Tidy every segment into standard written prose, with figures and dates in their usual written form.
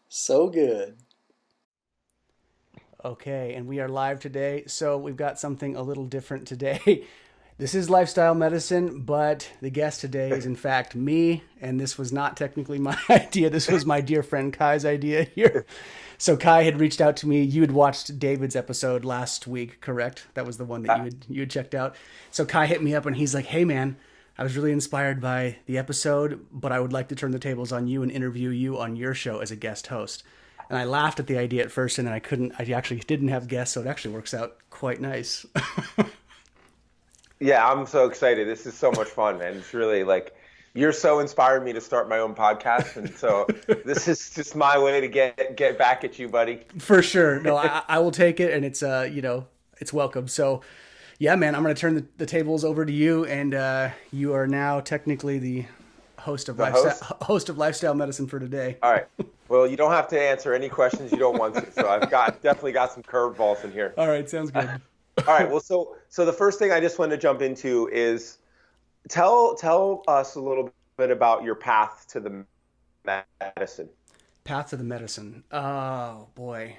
So good. Okay, and we are live today. So we've got something a little different today. This is lifestyle medicine, but the guest today is in fact me, and this was not technically my idea. This was my dear friend Kai's idea here. So Kai had reached out to me. You had watched David's episode last week, correct? That was the one that you had checked out. So Kai hit me up and he's like, "Hey man, I was really inspired by the episode, but I would like to turn the tables on you and interview you on your show as a guest host." And I laughed at the idea at first, and then I couldn't. I actually didn't have guests, so it actually works out quite nice. Yeah, I'm so excited. This is so much fun, man. It's really like you're so inspired me to start my own podcast, and so this is just my way to get back at you, buddy. For sure. No, I will take it, and it's it's welcome. So, yeah, man, I'm going to turn the tables over to you, and you are now technically the The host. host of lifestyle medicine for today. All right. Well, you don't have to answer any questions you don't want to. So I've got definitely got some curveballs in here. All right, sounds good. All right. Well, so the first thing I just want to jump into is tell us a little bit about your path to the medicine. Path to the medicine. Oh boy,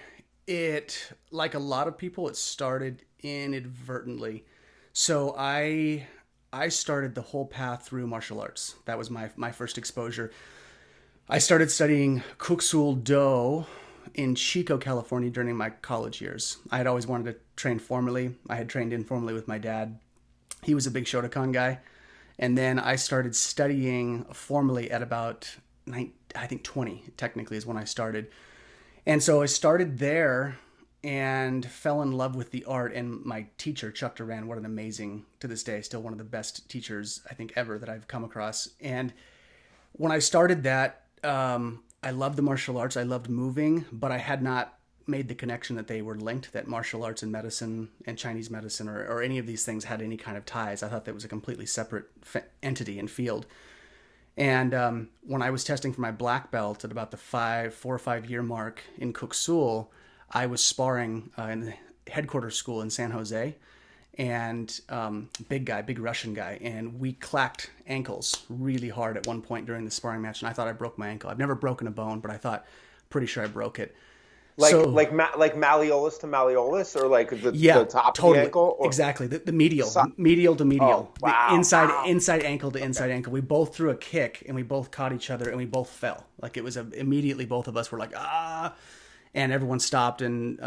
it like a lot of people, it started inadvertently. So I started the whole path through martial arts. That was my first exposure. I started studying Kuksul Do in Chico, California during my college years. I had always wanted to train formally. I had trained informally with my dad. He was a big Shotokan guy. And then I started studying formally at about, I think 20 technically is when I started. And so I started there and fell in love with the art. And my teacher, Chuck Duran, what an amazing, to this day, still one of the best teachers I think ever that I've come across. And when I started that, I loved the martial arts. I loved moving, but I had not made the connection that they were linked, that martial arts and medicine and Chinese medicine or any of these things had any kind of ties. I thought that was a completely separate entity and field. And when I was testing for my black belt at about the 4 or 5 year mark in Kuksul, I was sparring in the headquarters school in San Jose, and big guy, big Russian guy, and we clacked ankles really hard at one point during the sparring match, and I thought I broke my ankle. I've never broken a bone, but I thought, pretty sure I broke it. So Like malleolus to malleolus, or like yeah, the top of the totally, ankle, or exactly the medial, so, medial to oh medial, the wow, inside ankle to okay. inside ankle. We both threw a kick, and we both caught each other, and we both fell. Like it was immediately both of us were like ah, and everyone stopped, and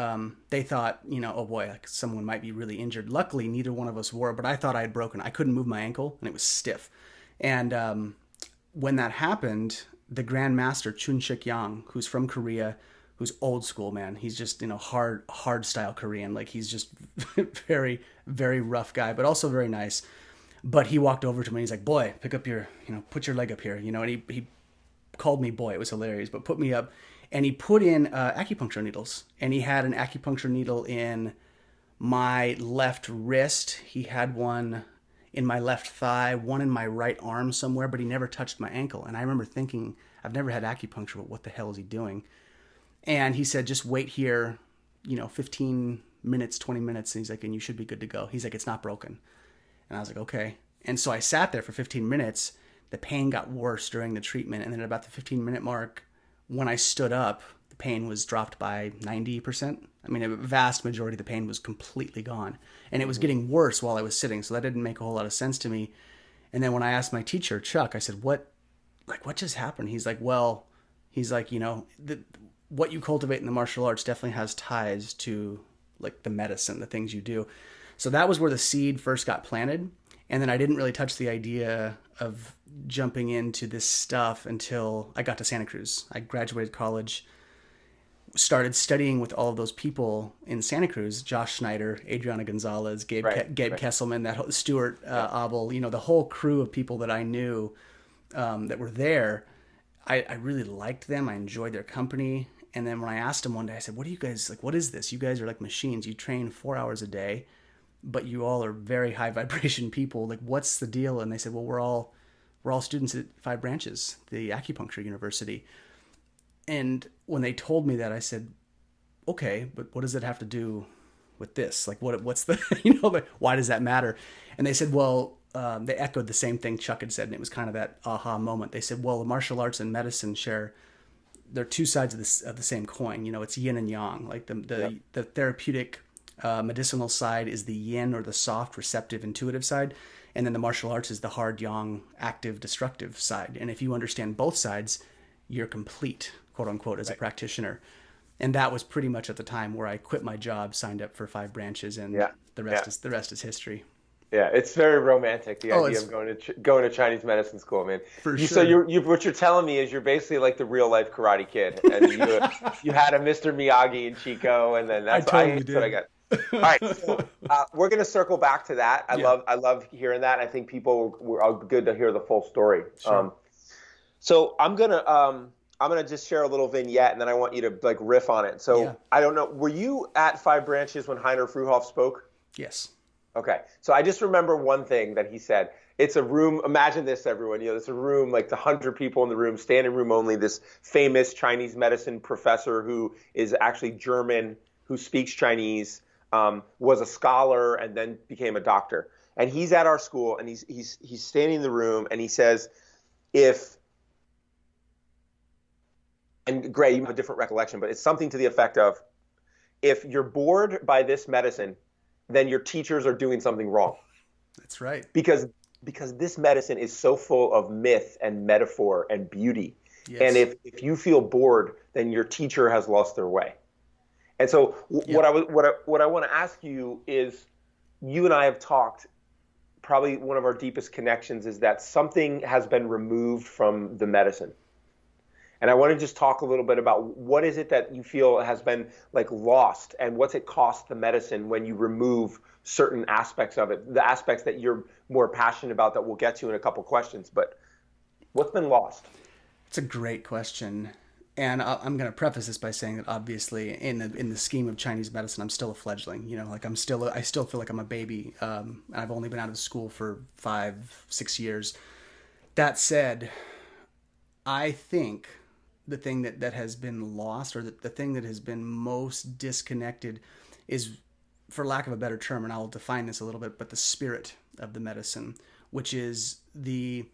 they thought, oh boy, like someone might be really injured. Luckily, neither one of us were, but I thought I had broken. I couldn't move my ankle, and it was stiff. And when that happened, the Grand Master Chun Shik Yang, who's from Korea, who's old school, man. He's just hard style Korean. Like he's just very very rough guy, but also very nice. But he walked over to me. And he's like, "Boy, pick up your put your leg up here." And he called me boy. It was hilarious, but put me up, and he put in acupuncture needles, and he had an acupuncture needle in my left wrist. He had one in my left thigh, one in my right arm somewhere, but he never touched my ankle. And I remember thinking, I've never had acupuncture, but what the hell is he doing? And he said, just wait here, 15 minutes, 20 minutes. And he's like, and you should be good to go. He's like, it's not broken. And I was like, okay. And so I sat there for 15 minutes. The pain got worse during the treatment. And then at about the 15-minute mark, when I stood up, the pain was dropped by 90%. I mean, a vast majority of the pain was completely gone. And it was getting worse while I was sitting. So that didn't make a whole lot of sense to me. And then when I asked my teacher, Chuck, I said, what just happened? He's like, well, what you cultivate in the martial arts definitely has ties to like the medicine, the things you do. So that was where the seed first got planted. And then I didn't really touch the idea of jumping into this stuff until I got to Santa Cruz. I graduated college, started studying with all of those people in Santa Cruz: Josh Schneider, Adriana Gonzalez, Gabe Right. Kesselman, Stuart Yeah. Abel, the whole crew of people that I knew that were there. I really liked them. I enjoyed their company. And then when I asked them one day, I said, what do you guys, like, what is this? You guys are like machines. You train 4 hours a day, but you all are very high vibration people. Like, what's the deal? And they said, well, we're all students at Five Branches, the acupuncture university. And when they told me that, I said, okay, but what does it have to do with this? Like, what's the, like, why does that matter? And they said, well, they echoed the same thing Chuck had said, and it was kind of that aha moment. They said, well, the martial arts and medicine share, they're two sides of the same coin. You know, it's yin and yang. Like the therapeutic medicinal side is the yin, or the soft, receptive, intuitive side. And then the martial arts is the hard yang, active, destructive side. And if you understand both sides, you're complete, quote unquote, as a practitioner. And that was pretty much at the time where I quit my job, signed up for 5 branches, and the rest is history. Yeah, it's very romantic, the idea of going to Chinese medicine school, man. So what you're telling me is you're basically like the real life Karate Kid, and you had a Mr. Miyagi and Chico, and then that's what I got. All right, so we're gonna circle back to that. I love hearing that. I think people are good to hear the full story. Sure. So I'm gonna just share a little vignette, and then I want you to like riff on it. So I don't know, were you at 5 Branches when Heiner Fruhoff spoke? Yes. Okay, so I just remember one thing that he said. It's a room, imagine this, everyone, it's a room, like 100 people in the room, standing room only, this famous Chinese medicine professor who is actually German, who speaks Chinese, was a scholar, and then became a doctor. And he's at our school, and he's standing in the room, and he says, and Gray, you have a different recollection, but it's something to the effect of, if you're bored by this medicine, then your teachers are doing something wrong. That's right. Because this medicine is so full of myth and metaphor and beauty. Yes. And if you feel bored, then your teacher has lost their way. And so what I want to ask you is, you and I have talked, probably one of our deepest connections is that something has been removed from the medicine. And I want to just talk a little bit about what is it that you feel has been like lost, and what's it cost the medicine when you remove certain aspects of it, the aspects that you're more passionate about that we'll get to in a couple questions. But what's been lost? It's a great question. And I'm going to preface this by saying that obviously in the scheme of Chinese medicine, I'm still a fledgling. Like I still feel like I'm a baby. I've only been out of school for 5-6 years. That said, I think the thing that has been lost, or the thing that has been most disconnected, is, for lack of a better term, and I'll define this a little bit, but the spirit of the medicine, which is I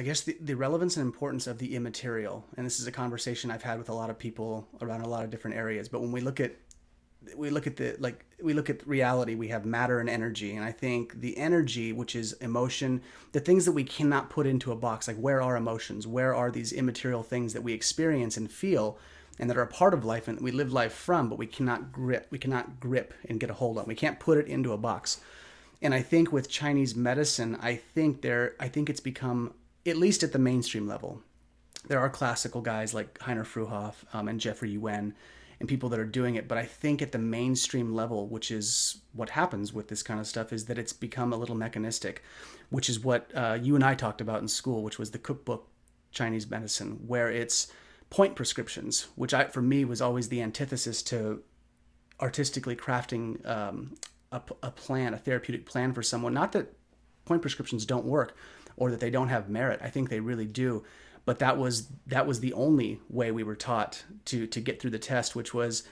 guess the relevance and importance of the immaterial. And this is a conversation I've had with a lot of people around a lot of different areas. But when we look at reality, we have matter and energy. And I think the energy, which is emotion, the things that we cannot put into a box, like where are emotions? Where are these immaterial things that we experience and feel, and that are a part of life and we live life from, but we cannot grip and get a hold on. We can't put it into a box. And I think with Chinese medicine, I think it's become, at least at the mainstream level, there are classical guys like Heiner Fruhoff and Jeffrey Yuen and people that are doing it. But I think at the mainstream level, which is what happens with this kind of stuff, is that it's become a little mechanistic, which is what you and I talked about in school, which was the cookbook Chinese medicine, where it's point prescriptions, which for me was always the antithesis to artistically crafting a therapeutic plan for someone. Not that point prescriptions don't work or that they don't have merit. I think they really do. But that was the only way we were taught to get through the test, which was,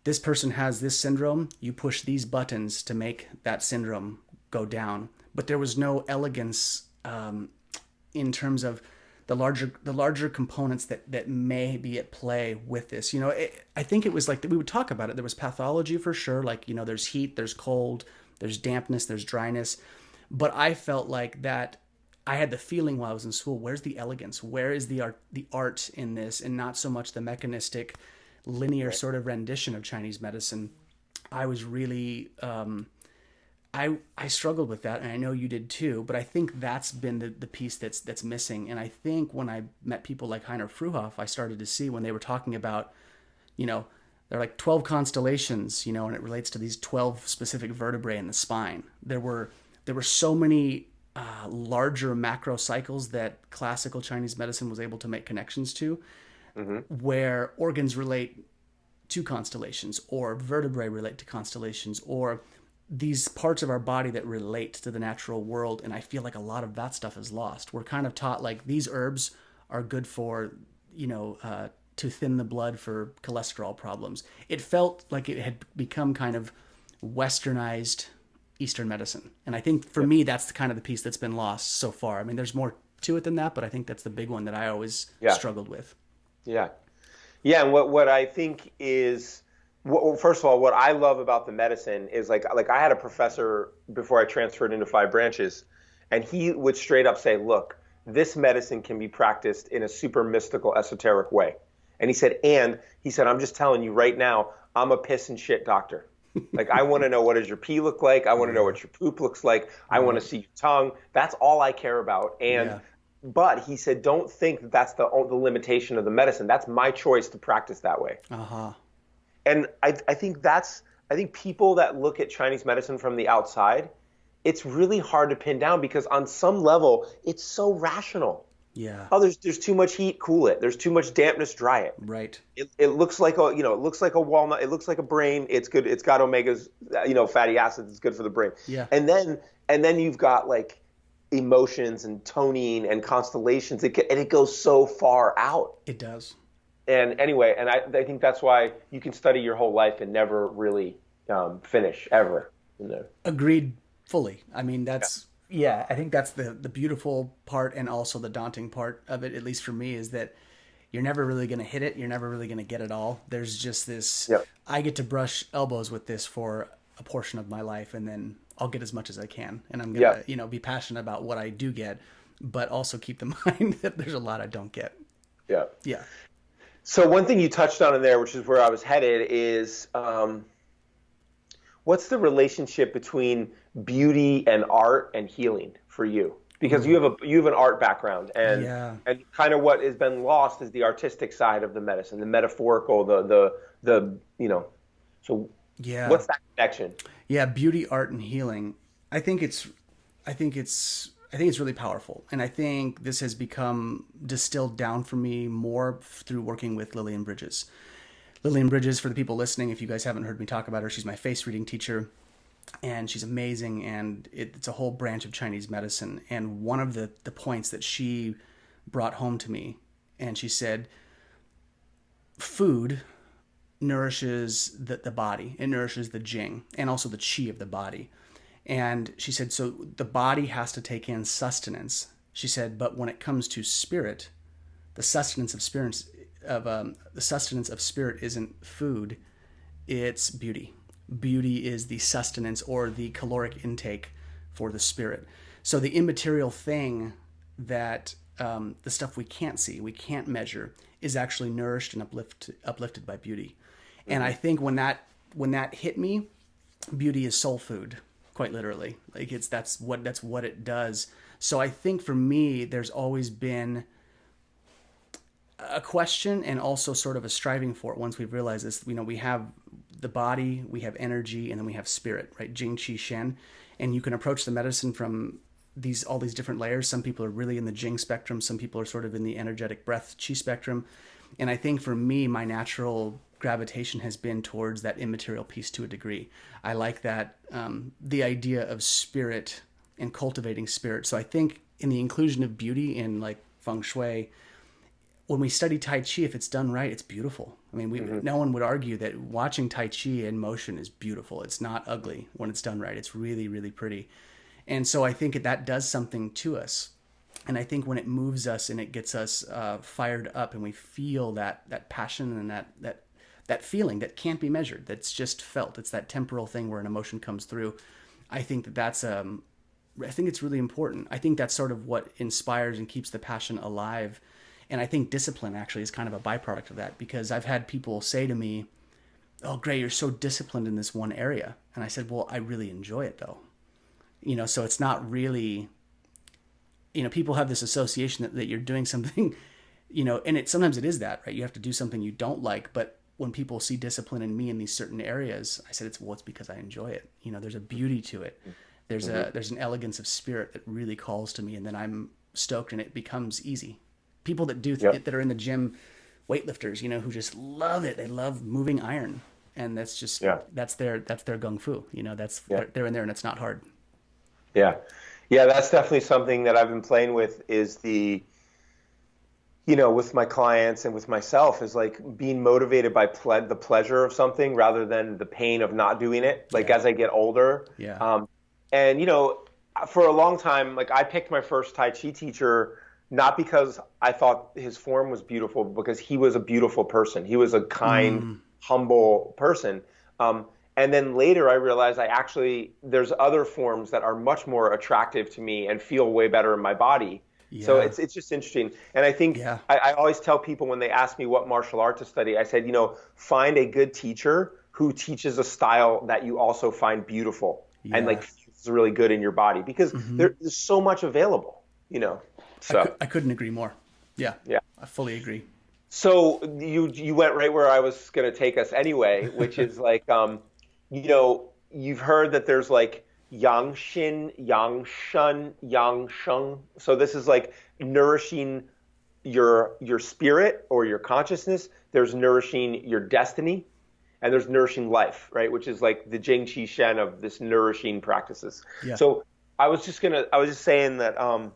this person has this syndrome, you push these buttons to make that syndrome go down. But there was no elegance in terms of the larger components that may be at play with this. I think it was like that we would talk about it. There was pathology for sure. Like, there's heat, there's cold, there's dampness, there's dryness. But I felt like that I had the feeling while I was in school, where's the elegance? Where is the art in this? And not so much the mechanistic, linear sort of rendition of Chinese medicine. I was really, I struggled with that, and I know you did too, but I think that's been the piece that's missing. And I think when I met people like Heiner Fruhoff, I started to see when they were talking about, they're like 12 constellations, and it relates to these 12 specific vertebrae in the spine. There were so many larger macro cycles that classical Chinese medicine was able to make connections to, where organs relate to constellations, or vertebrae relate to constellations, or these parts of our body that relate to the natural world. And I feel like a lot of that stuff is lost. We're kind of taught like these herbs are good for, to thin the blood for cholesterol problems. It felt like it had become kind of westernized Eastern medicine. And I think for me, that's the kind of the piece that's been lost so far. I mean, there's more to it than that, but I think that's the big one that I always struggled with. Yeah. Yeah. And what I think is, well, first of all, what I love about the medicine is like I had a professor before I transferred into 5 branches, and he would straight up say, look, this medicine can be practiced in a super mystical, esoteric way. And he said, I'm just telling you right now, I'm a piss and shit doctor. Like, I want to know, what does your pee look like? I want to know what your poop looks like. I want to see your tongue. That's all I care about. But he said, don't think that that's the limitation of the medicine. That's my choice to practice that way. And I think people that look at Chinese medicine from the outside, it's really hard to pin down, because on some level, it's so rational. Yeah. Oh, there's too much heat, cool it. There's too much dampness, dry it. Right. It looks like a walnut. It looks like a brain. It's good. It's got omegas, fatty acids. It's good for the brain. Yeah. And then you've got like emotions and toning and constellations. And it goes so far out. It does. And anyway, and I think that's why you can study your whole life and never really finish ever. Agreed fully. I mean, I think that's the beautiful part, and also the daunting part of it, at least for me, is that you're never really going to hit it. You're never really going to get it all. There's just this, I get to brush elbows with this for a portion of my life, and then I'll get as much as I can. And I'm going to, be passionate about what I do get, but also keep in mind that there's a lot I don't get. Yeah. Yeah. So one thing you touched on in there, which is where I was headed, is what's the relationship between beauty and art and healing for you? Because you have an art background, and kind of what has been lost is the artistic side of the medicine, the metaphorical, So what's that connection? Yeah, beauty, art, and healing. I think it's really powerful, and I think this has become distilled down for me more through working with Lillian Bridges. Lillian Bridges, for the people listening, if you guys haven't heard me talk about her, she's my face reading teacher, and she's amazing, and it's a whole branch of Chinese medicine. And one of the points that she brought home to me, and she said, food nourishes the body. It nourishes the jing and also the qi of the body. And she said, so the body has to take in sustenance. She said, but when it comes to spirit, the sustenance of spirit isn't food, it's beauty. Beauty is the sustenance or the caloric intake for the spirit. So the immaterial thing that the stuff we can't see, we can't measure, is actually nourished and uplifted by beauty. Mm-hmm. And I think when that hit me, beauty is soul food, quite literally. Like that's what it does. So I think for me, there's always been a question and also sort of a striving for it. Once we've realized this, we have the body, we have energy, and then we have spirit, right? Jing, Qi, Shen. And you can approach the medicine from all these different layers. Some people are really in the Jing spectrum. Some people are sort of in the energetic breath Qi spectrum. And I think for me, my natural gravitation has been towards that immaterial piece to a degree. I like that, the idea of spirit and cultivating spirit. So I think in the inclusion of beauty in like Feng Shui, when we study Tai Chi, if it's done right, it's beautiful. I mean, no one would argue that watching Tai Chi in motion is beautiful. It's not ugly when it's done right. It's really, really pretty. And so I think that does something to us. And I think when it moves us and it gets us fired up and we feel that passion and that feeling that can't be measured, that's just felt. It's that temporal thing where an emotion comes through. I think that's I think it's really important. I think that's sort of what inspires and keeps the passion alive. And I think discipline actually is kind of a byproduct of that, because I've had people say to me, oh, Gray, you're so disciplined in this one area. And I said, well, I really enjoy it though. So it's not really, people have this association that you're doing something, and sometimes it is that, right? You have to do something you don't like, but when people see discipline in me in these certain areas, I said, it's because I enjoy it. There's a beauty to it. There's an elegance of spirit that really calls to me, and then I'm stoked and it becomes easy. People that that are in the gym, weightlifters, who just love it. They love moving iron, and that's just that's their gung fu. They're in there, and it's not hard. Yeah, that's definitely something that I've been playing with. Is with my clients and with myself, is like being motivated by the pleasure of something rather than the pain of not doing it. Like as I get older, And, for a long time, like I picked my first Tai Chi teacher not because I thought his form was beautiful, but because he was a beautiful person. He was a kind, Mm, humble person. Um, and then later I realized there's other forms that are much more attractive to me and feel way better in my body. So yeah. it's just interesting. And I think Yeah. I always tell people when they ask me what martial art to study, I said, find a good teacher who teaches a style that you also find beautiful and Yeah. like feels really good in your body because Hmm. there's so much available, So I couldn't agree more. Yeah. yeah. I fully agree. So you went right where I was going to take us anyway, which is like you've heard that there's like yang shin, yang shun, yang sheng. So this is like nourishing your spirit or your consciousness. There's nourishing your destiny, and there's nourishing life, right? Which is like the Jing Qi Shen of this nourishing practices. Yeah. So I was just saying that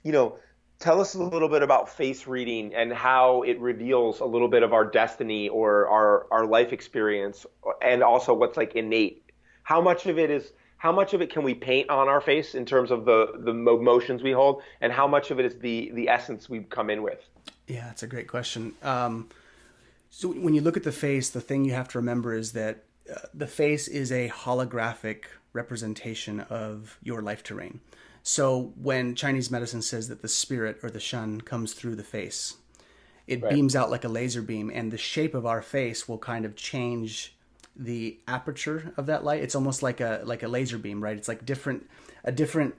you know, tell us a little bit about face reading and how it reveals a little bit of our destiny or our life experience, and also what's like innate. How much of it can we paint on our face in terms of the emotions we hold, and how much of it is the essence we come in with? Yeah, that's a great question. So when you look at the face, the thing you have to remember is that the face is a holographic representation of your life terrain. So when Chinese medicine says that the spirit or the shen comes through the face, it Right. beams out like a laser beam, and the shape of our face will kind of change the aperture of that light. It's almost like a laser beam, right? It's like different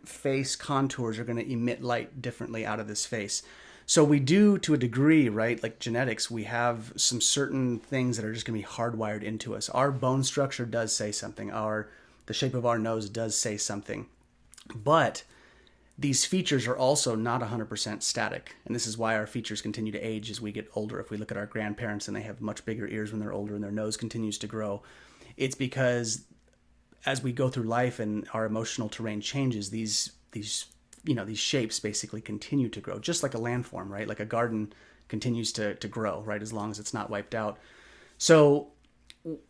face contours are going to emit light differently out of this face. So we do, to a degree, right? Like genetics, we have some certain things that are just going to be hardwired into us. Our bone structure does say something. The shape of our nose does say something. But these features are also not 100% static. And this is why our features continue to age as we get older. If we look at our grandparents and they have much bigger ears when they're older and their nose continues to grow, it's because as we go through life and our emotional terrain changes, these shapes basically continue to grow, just like a landform, right? Like a garden continues to grow, right? As long as it's not wiped out. So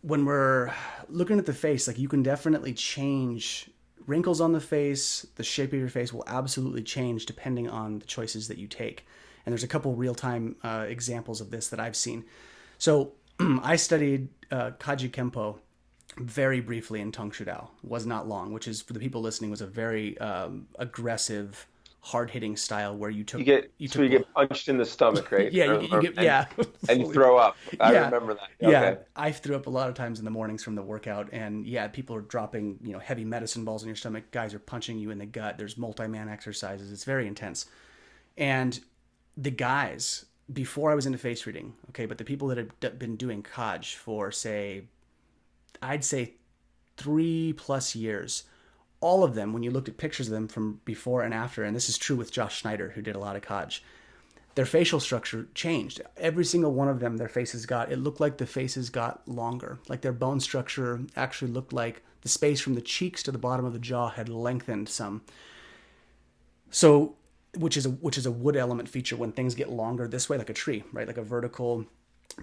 when we're looking at the face, like you can definitely change wrinkles on the face. The shape of your face will absolutely change depending on the choices that you take. And there's a couple real-time examples of this that I've seen. So I studied Kaji Kempo very briefly in Tong Shudao. It was not long, which is, for the people listening, was a very aggressive, hard-hitting style where You get punched in the stomach, right? yeah, you get, yeah, And you fully. throw up. I Yeah. remember that. Yeah. Okay. I threw up a lot of times in the mornings from the workout, and yeah, people are dropping, heavy medicine balls in your stomach. Guys are punching you in the gut. There's multi-man exercises. It's very intense. And the guys, before I was into face reading, okay, but the people that have been doing Kaj for, I'd say 3+ years, all of them, when you looked at pictures of them from before and after, and this is true with Josh Schneider, who did a lot of Kaj, their facial structure changed. Every single one of them, it looked like the faces got longer. Like their bone structure actually looked like the space from the cheeks to the bottom of the jaw had lengthened some. So, which is a wood element feature. When things get longer this way, like a tree, right? Like a vertical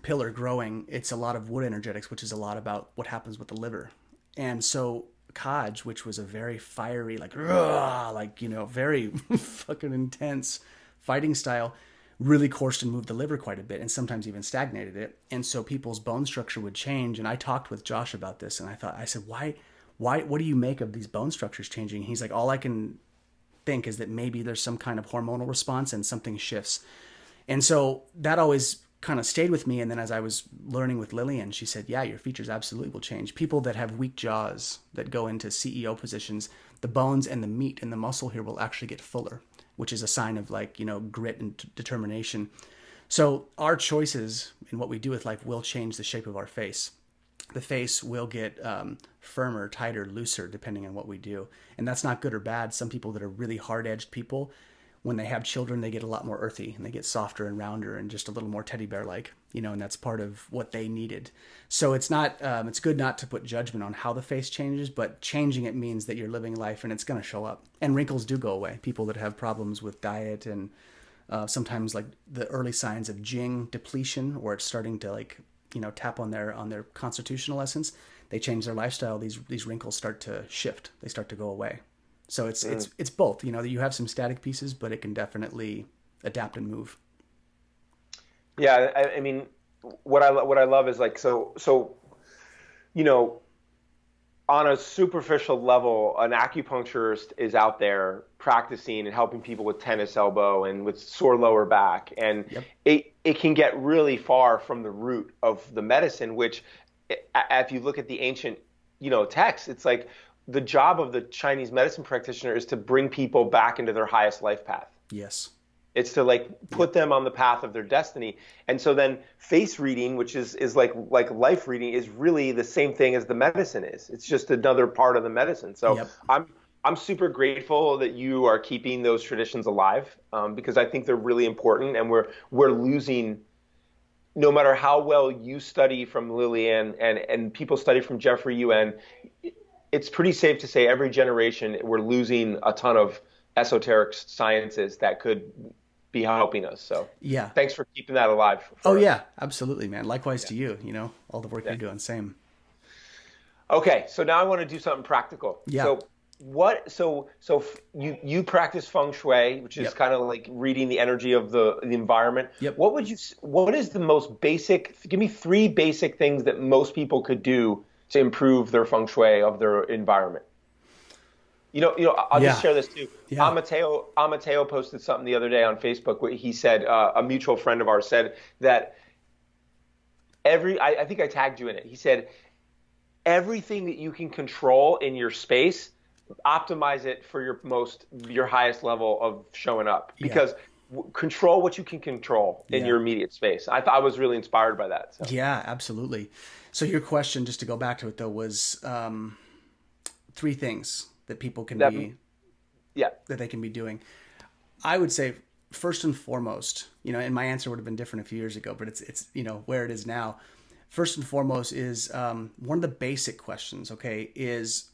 pillar growing, it's a lot of wood energetics, which is a lot about what happens with the liver. And so Kaj, which was a very fiery, very fucking intense fighting style, really coursed and moved the liver quite a bit, and sometimes even stagnated it. And so people's bone structure would change. And I talked with Josh about this, and I said, why, what do you make of these bone structures changing? He's like, all I can think is that maybe there's some kind of hormonal response and something shifts. And so that always kind of stayed with me. And then as I was learning with Lillian, she said, yeah, your features absolutely will change. People that have weak jaws that go into CEO positions, the bones and the meat and the muscle here will actually get fuller, which is a sign of grit and determination. So our choices in what we do with life will change the shape of our face. The face will get firmer, tighter, looser, depending on what we do. And that's not good or bad. Some people that are really hard-edged people, when they have children, they get a lot more earthy and they get softer and rounder and just a little more teddy bear-like, and that's part of what they needed. So it's not, it's good not to put judgment on how the face changes, but changing it means that you're living life and it's going to show up. And wrinkles do go away. People that have problems with diet and sometimes like the early signs of Jing depletion, or it's starting to tap on their constitutional essence, they change their lifestyle, these wrinkles start to shift. They start to go away. So it's both. You have some static pieces, but it can definitely adapt and move. Yeah, I mean, what I love is like you know, on a superficial level, an acupuncturist is out there practicing and helping people with tennis elbow and with sore lower back, and it can get really far from the root of the medicine. Which, if you look at the ancient, texts, it's like the job of the Chinese medicine practitioner is to bring people back into their highest life path. Yes. It's to like put them on the path of their destiny. And so then face reading, which is like life reading, is really the same thing as the medicine is. It's just another part of the medicine. So I'm super grateful that you are keeping those traditions alive, because I think they're really important, and we're losing. No matter how well you study from Lillian and people study from Jeffrey Yuen, it's pretty safe to say every generation we're losing a ton of esoteric sciences that could be helping us. So thanks for keeping that alive. Yeah, absolutely, man. Likewise to you, all the work you're doing. Same. Okay. So now I want to do something practical. Yeah. So you practice Feng Shui, which is kind of like reading the energy of the environment. Yep. What is the most basic, give me 3 basic things that most people could do to improve their Feng Shui of their environment? I'll just share this too. Yeah. Amateo posted something the other day on Facebook where he said, a mutual friend of ours said that I think I tagged you in it. He said, everything that you can control in your space, optimize it for your highest level of showing up, because control what you can control in your immediate space. I was really inspired by that. So. Yeah, absolutely. So your question, just to go back to it though, was 3 things that people can that they can be doing. I would say first and foremost, and my answer would have been different a few years ago, but it's where it is now. First and foremost is one of the basic questions. Okay, it's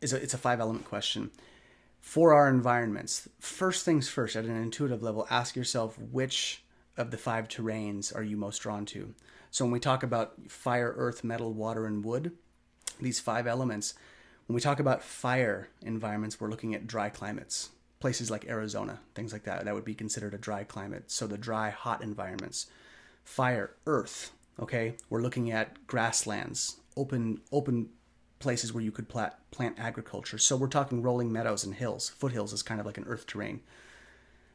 a 5-element question for our environments. First things first, at an intuitive level, ask yourself which of the 5 terrains are you most drawn to. So when we talk about fire, earth, metal, water, and wood, these 5 elements. When we talk about fire environments, we're looking at dry climates, places like Arizona, things like that. That would be considered a dry climate. So the dry, hot environments. Fire, earth, okay? We're looking at grasslands, open places where you could plant agriculture. So we're talking rolling meadows and hills. Foothills is kind of like an earth terrain.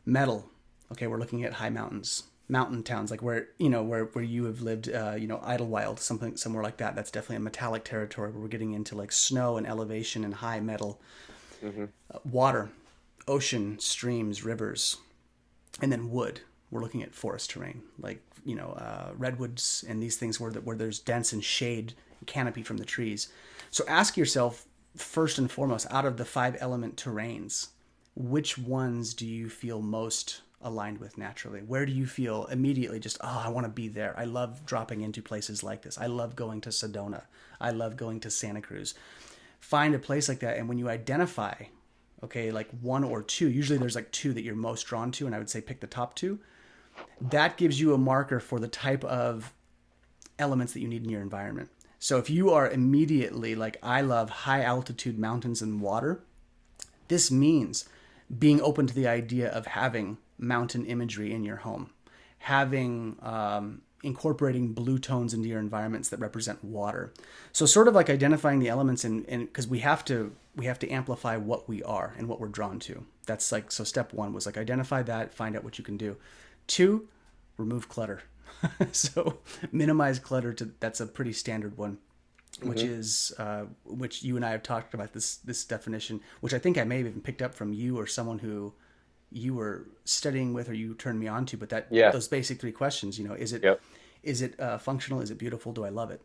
Metal, okay, we're looking at high mountains. Mountain towns, like where you have lived, Idlewild, somewhere like that. That's definitely a metallic territory where we're getting into like snow and elevation and high metal. Mm-hmm. Water, ocean, streams, rivers, and then wood. We're looking at forest terrain, like redwoods and these things where there's dense and shade and canopy from the trees. So ask yourself first and foremost, out of the 5-element terrains, which ones do you feel most aligned with naturally? Where do you feel immediately just, I want to be there. I love dropping into places like this. I love going to Sedona. I love going to Santa Cruz. Find a place like that. And when you identify, okay, like 1 or 2, usually there's like 2 that you're most drawn to. And I would say pick the top 2. That gives you a marker for the type of elements that you need in your environment. So if you are immediately like, I love high altitude mountains and water, this means being open to the idea of having mountain imagery in your home, having incorporating blue tones into your environments that represent water. So sort of like identifying the elements, and because we have to amplify what we are and what we're drawn to. That's like, so step 1 was like identify that, find out what you can do. 2, remove clutter. So minimize clutter. That's a pretty standard one, which is which you and I have talked about this definition, which I think I may have even picked up from you or someone who you were studying with or you turned me on to. But those basic 3 questions, is it functional? Is it beautiful? Do I love it?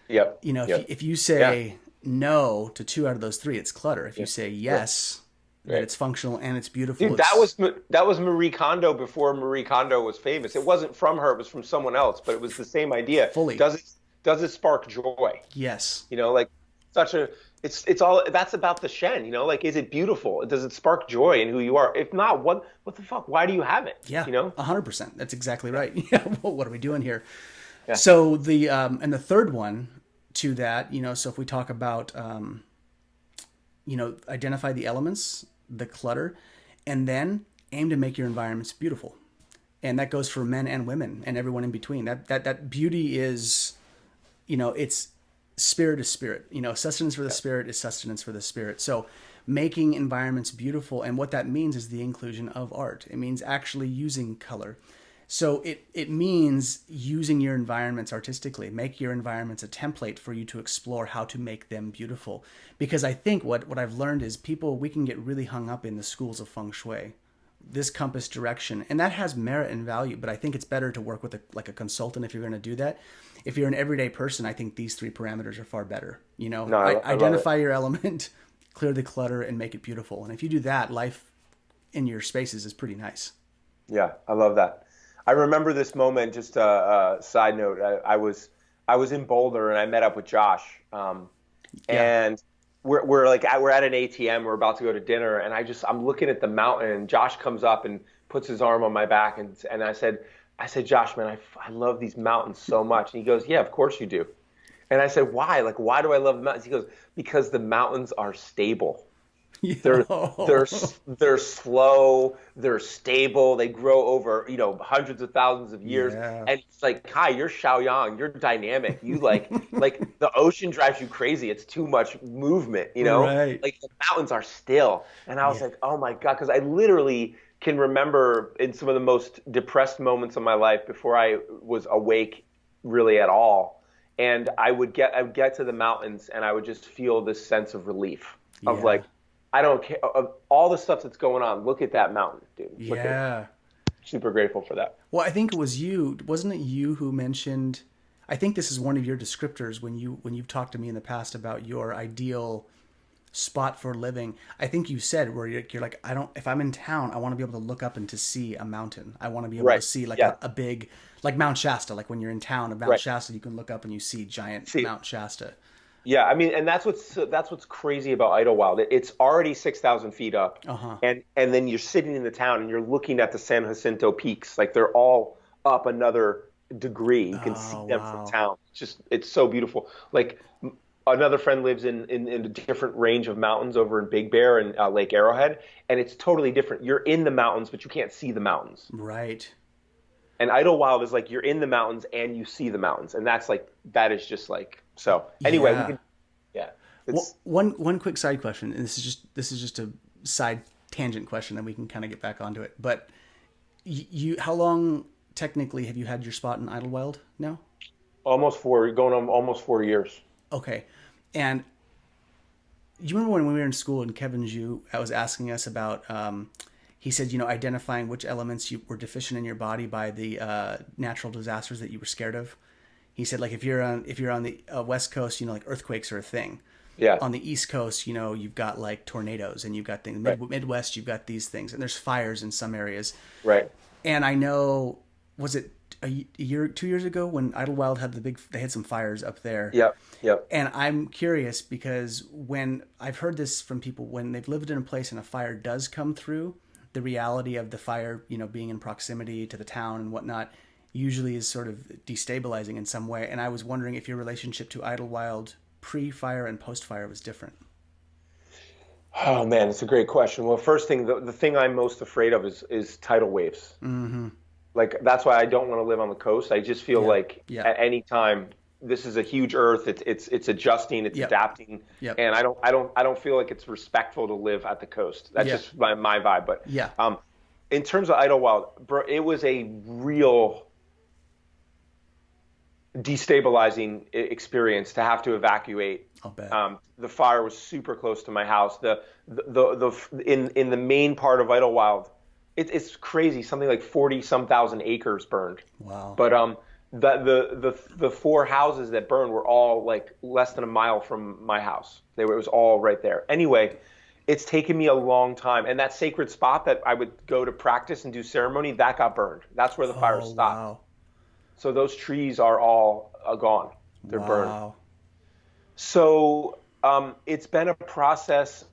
Yep. If you say no to 2 out of those 3, it's clutter. If you say yes, that it's functional and it's beautiful. Dude, that was Marie Kondo before Marie Kondo was famous. It wasn't from her; it was from someone else. But it was the same idea. Fully. Does it spark joy? Yes. Like such a. It's all that's about the Shen. Like, is it beautiful? Does it spark joy in who you are? If not, what the fuck? Why do you have it? Yeah. 100%. That's exactly right. Yeah. What are we doing here? Yeah. So the and the third one to that, so if we talk about identify the elements, the clutter, and then aim to make your environments beautiful. And that goes for men and women and everyone in between. That beauty is, it's spirit is spirit. Sustenance for the spirit is sustenance for the spirit. So making environments beautiful, and what that means is the inclusion of art. It means actually using color. So it means using your environments artistically. Make your environments a template for you to explore how to make them beautiful. Because I think what I've learned is we can get really hung up in the schools of Feng Shui, this compass direction, and that has merit and value. But I think it's better to work with a consultant if you're going to do that. If you're an everyday person, I think these three parameters are far better. No, I identify your element, clear the clutter, and make it beautiful. And if you do that, life in your spaces is pretty nice. Yeah, I love that. I remember this moment. Just a side note. I was in Boulder and I met up with Josh, and we're at an ATM. We're about to go to dinner, and I'm looking at the mountain, and Josh comes up and puts his arm on my back, and I said, Josh, man, I love these mountains so much. And he goes, yeah, of course you do. And I said, why? Like, why do I love the mountains? He goes, because the mountains are stable. They're slow, they're stable, they grow over, hundreds of thousands of years. Yeah. And it's like, Kai, you're Xiaoyang, you're dynamic. You like the ocean drives you crazy. It's too much movement, Right. Like the mountains are still. And I was like, oh my God, because I literally can remember in some of the most depressed moments of my life before I was awake really at all. And I would get to the mountains and I would just feel this sense of relief of like, I don't care of all the stuff that's going on. Look at that mountain, dude. Yeah. Super grateful for that. Well, I think it was you. Wasn't it you who mentioned? I think this is one of your descriptors when you've talked to me in the past about your ideal spot for living. I think you said where you're like, if I'm in town, I want to be able to look up and to see a mountain. I want to be able to see like a big, like Mount Shasta. Like when you're in town of Mount Shasta, you can look up and you see giant Mount Shasta. Yeah, I mean, and that's what's crazy about Idlewild. It's already 6,000 feet up, and then you're sitting in the town and you're looking at the San Jacinto peaks, like they're all up another degree. You can see them from town. It's so beautiful. Like another friend lives in a different range of mountains over in Big Bear and Lake Arrowhead, and it's totally different. You're in the mountains, but you can't see the mountains. Right. And Idlewild is like you're in the mountains and you see the mountains, and that is just like so. Anyway, one quick side question, and this is just a side tangent question, then we can kind of get back onto it. But how long technically have you had your spot in Idlewild now? Going on almost 4 years. Okay, and you remember when we were in school and Kevin Zhu was asking us about? He said, identifying which elements you were deficient in your body by the natural disasters that you were scared of. He said, like if you're on the West Coast, like earthquakes are a thing. Yeah. On the East Coast, you've got like tornadoes, and you've got things. Midwest, you've got these things, and there's fires in some areas. Right. And I know, was it a year, 2 years ago when Idlewild had they had some fires up there. Yep. And I'm curious because when I've heard this from people, when they've lived in a place and a fire does come through, the reality of the fire, being in proximity to the town and whatnot, usually is sort of destabilizing in some way. And I was wondering if your relationship to Idlewild pre-fire and post-fire was different. Oh man, it's a great question. Well, first thing, the thing I'm most afraid of is tidal waves. Mm-hmm. Like that's why I don't want to live on the coast. I just feel like at any time, this is a huge earth. It's adjusting, it's adapting, and I don't feel like it's respectful to live at the coast. That's just my vibe. But in terms of Idlewild, bro, it was a real destabilizing experience to have to evacuate. I'll bet. The fire was super close to my house. In the main part of Idlewild, it's crazy. Something like 40-some thousand acres burned. Wow. But the four houses that burned were all like less than a mile from my house. It was all right there. Anyway, it's taken me a long time. And that sacred spot that I would go to practice and do ceremony, that got burned. That's where the fire stopped. Wow. So those trees are all gone. They're burned. So it's been a process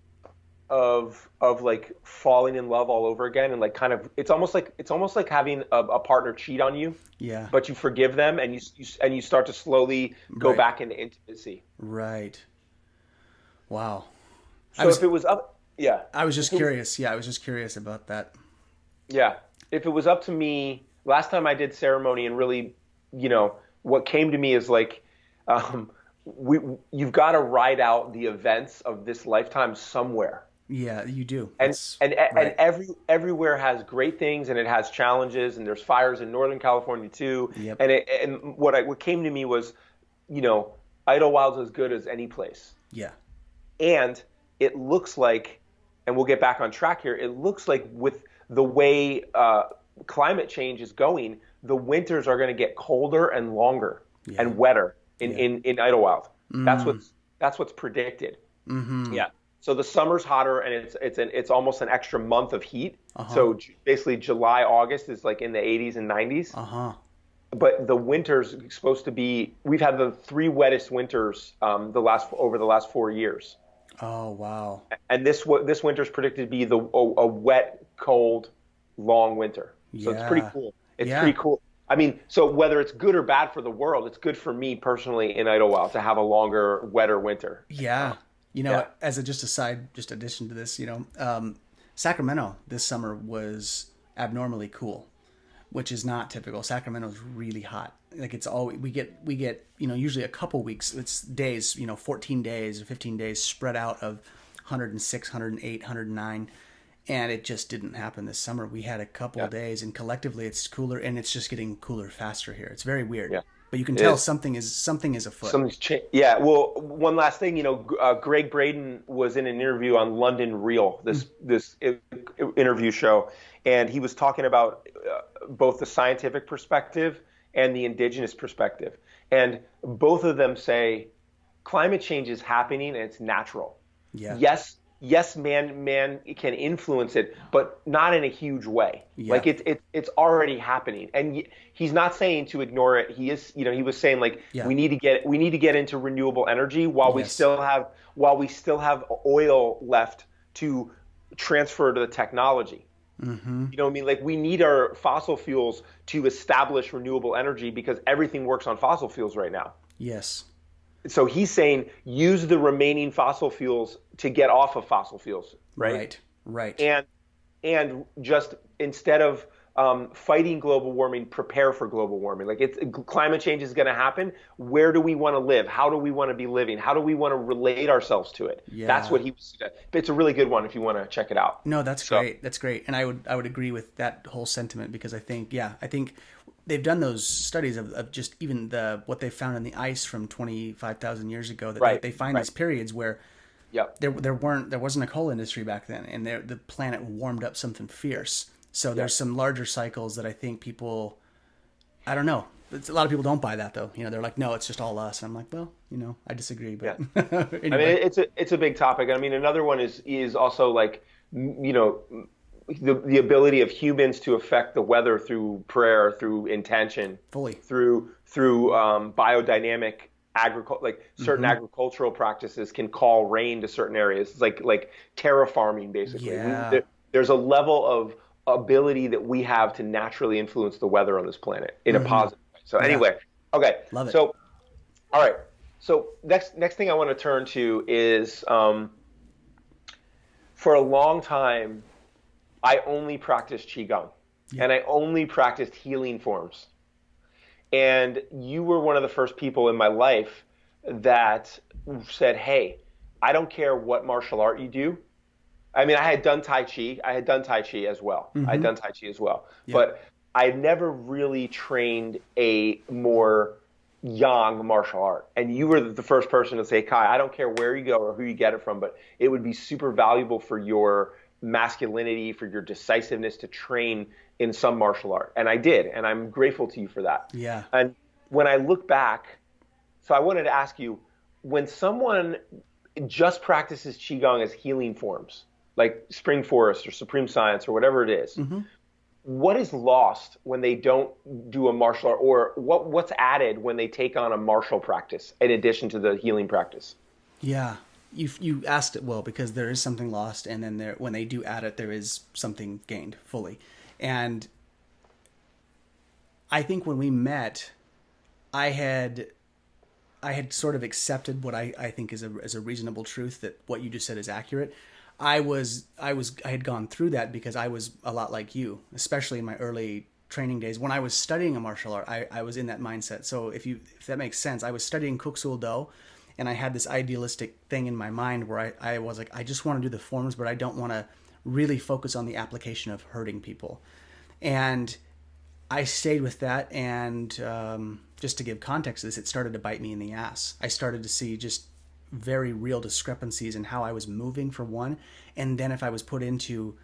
of like falling in love all over again, and like kind of it's almost like having a partner cheat on you, Yeah. but you forgive them, and you start to slowly go Right. back into intimacy. Right. Wow. So if it was up, yeah, I was if just it was, curious. Yeah, I was just curious about that. yeah, if it was up to me, last time I did ceremony and really, what came to me is like, um, we you've got to ride out the events of this lifetime somewhere. Yeah, you do. and It's and right. everywhere has great things and it has challenges, and there's fires in Northern California too. Yep. And what came to me was, you know, Idlewild's as good as any place. Yeah. And it looks like, and we'll get back on track here, it looks like with the way climate change is going, the winters are going to get colder and longer Yeah. and wetter Yeah. in Idlewild. Mm. That's what's predicted. Mm-hmm. Yeah. So the summer's hotter, and it's almost an extra month of heat. Uh-huh. So basically July, August is like in the 80s and 90s. Uh-huh. But the winter's supposed to be, we've had the three wettest winters over the last 4 years. Oh, wow. And this winter's predicted to be a wet, cold, long winter. So it's pretty Yeah. cool. It's Yeah. pretty cool. I mean, so whether it's good or bad for the world, it's good for me personally in Idlewild to have a longer, wetter winter. Yeah. You know, Yeah. as a just addition to this, Sacramento this summer was abnormally cool, which is not typical. Sacramento's really hot. Like it's always we get usually a couple weeks. It's days, 14 days or 15 days spread out of 106, 108, 109, and it just didn't happen this summer. We had a couple of days, and collectively it's cooler, and it's just getting cooler faster here. It's very weird. Yeah. But you can It tell is. something is afoot. Something's changed. Yeah. Well, one last thing, Greg Braden was in an interview on London Real, this interview show, and he was talking about both the scientific perspective and the indigenous perspective, and both of them say climate change is happening and it's natural. Yeah. Yes, man can influence it, but not in a huge way. Yeah. Like it's already happening, and he's not saying to ignore it. He is, he was saying like Yeah. we need to get into renewable energy while we Yes. still have oil left to transfer to the technology. Mm-hmm. You know what I mean? Like we need our fossil fuels to establish renewable energy because everything works on fossil fuels right now. Yes. So he's saying use the remaining fossil fuels to get off of fossil fuels, right? Right. And just instead of fighting global warming, prepare for global warming. Like climate change is going to happen. Where do we want to live? How do we want to be living? How do we want to relate ourselves to it? Yeah. That's what he was. It's a really good one if you want to check it out. No, that's great. That's great. And I would agree with that whole sentiment because I think they've done those studies of just even what they found in the ice from 25,000 years ago that Right, they find these periods where Yep. there wasn't a coal industry back then, and the planet warmed up something fierce. So there's some larger cycles that I think people, I don't know. A lot of people don't buy that though. They're like, no, it's just all us. And I'm like, well, I disagree. But I anyway. mean, it's a big topic. I mean, another one is also like, the ability of humans to affect the weather through prayer, through intention, Fully. through biodynamic agriculture, like certain agricultural practices can call rain to certain areas. It's like terraforming, basically. Yeah. There's a level of ability that we have to naturally influence the weather on this planet in a positive way. So anyway, okay. Love it. So, all right. So next thing I want to turn to is, for a long time, I only practiced Qigong and I only practiced healing forms. And you were one of the first people in my life that said, hey, I don't care what martial art you do. I mean, I had done Tai Chi. I had done Tai Chi as well. But I never really trained a more yang martial art. And you were the first person to say, Kai, I don't care where you go or who you get it from, but it would be super valuable for your masculinity, for your decisiveness to train in some martial art. And I did. And I'm grateful to you for that. Yeah. And when I look back, so I wanted to ask you, when someone just practices Qigong as healing forms, like Spring Forest or Supreme Science or whatever it is, what is lost when they don't do a martial art, or what's added when they take on a martial practice in addition to the healing practice? Yeah. you asked it well, because there is something lost, and then when they do add it, there is something gained fully. And I think when we met, I had sort of accepted what I think is a reasonable truth, that what you just said is accurate. I had gone through that because I was a lot like you, especially in my early training days. When I was studying a martial art, I was in that mindset. So if that makes sense, I was studying Kuk Sul Do, and I had this idealistic thing in my mind where I was like, I just want to do the forms, but I don't want to really focus on the application of hurting people. And I stayed with that, and just to give context to this, it started to bite me in the ass. I started to see just very real discrepancies in how I was moving, for one, and then if I was put into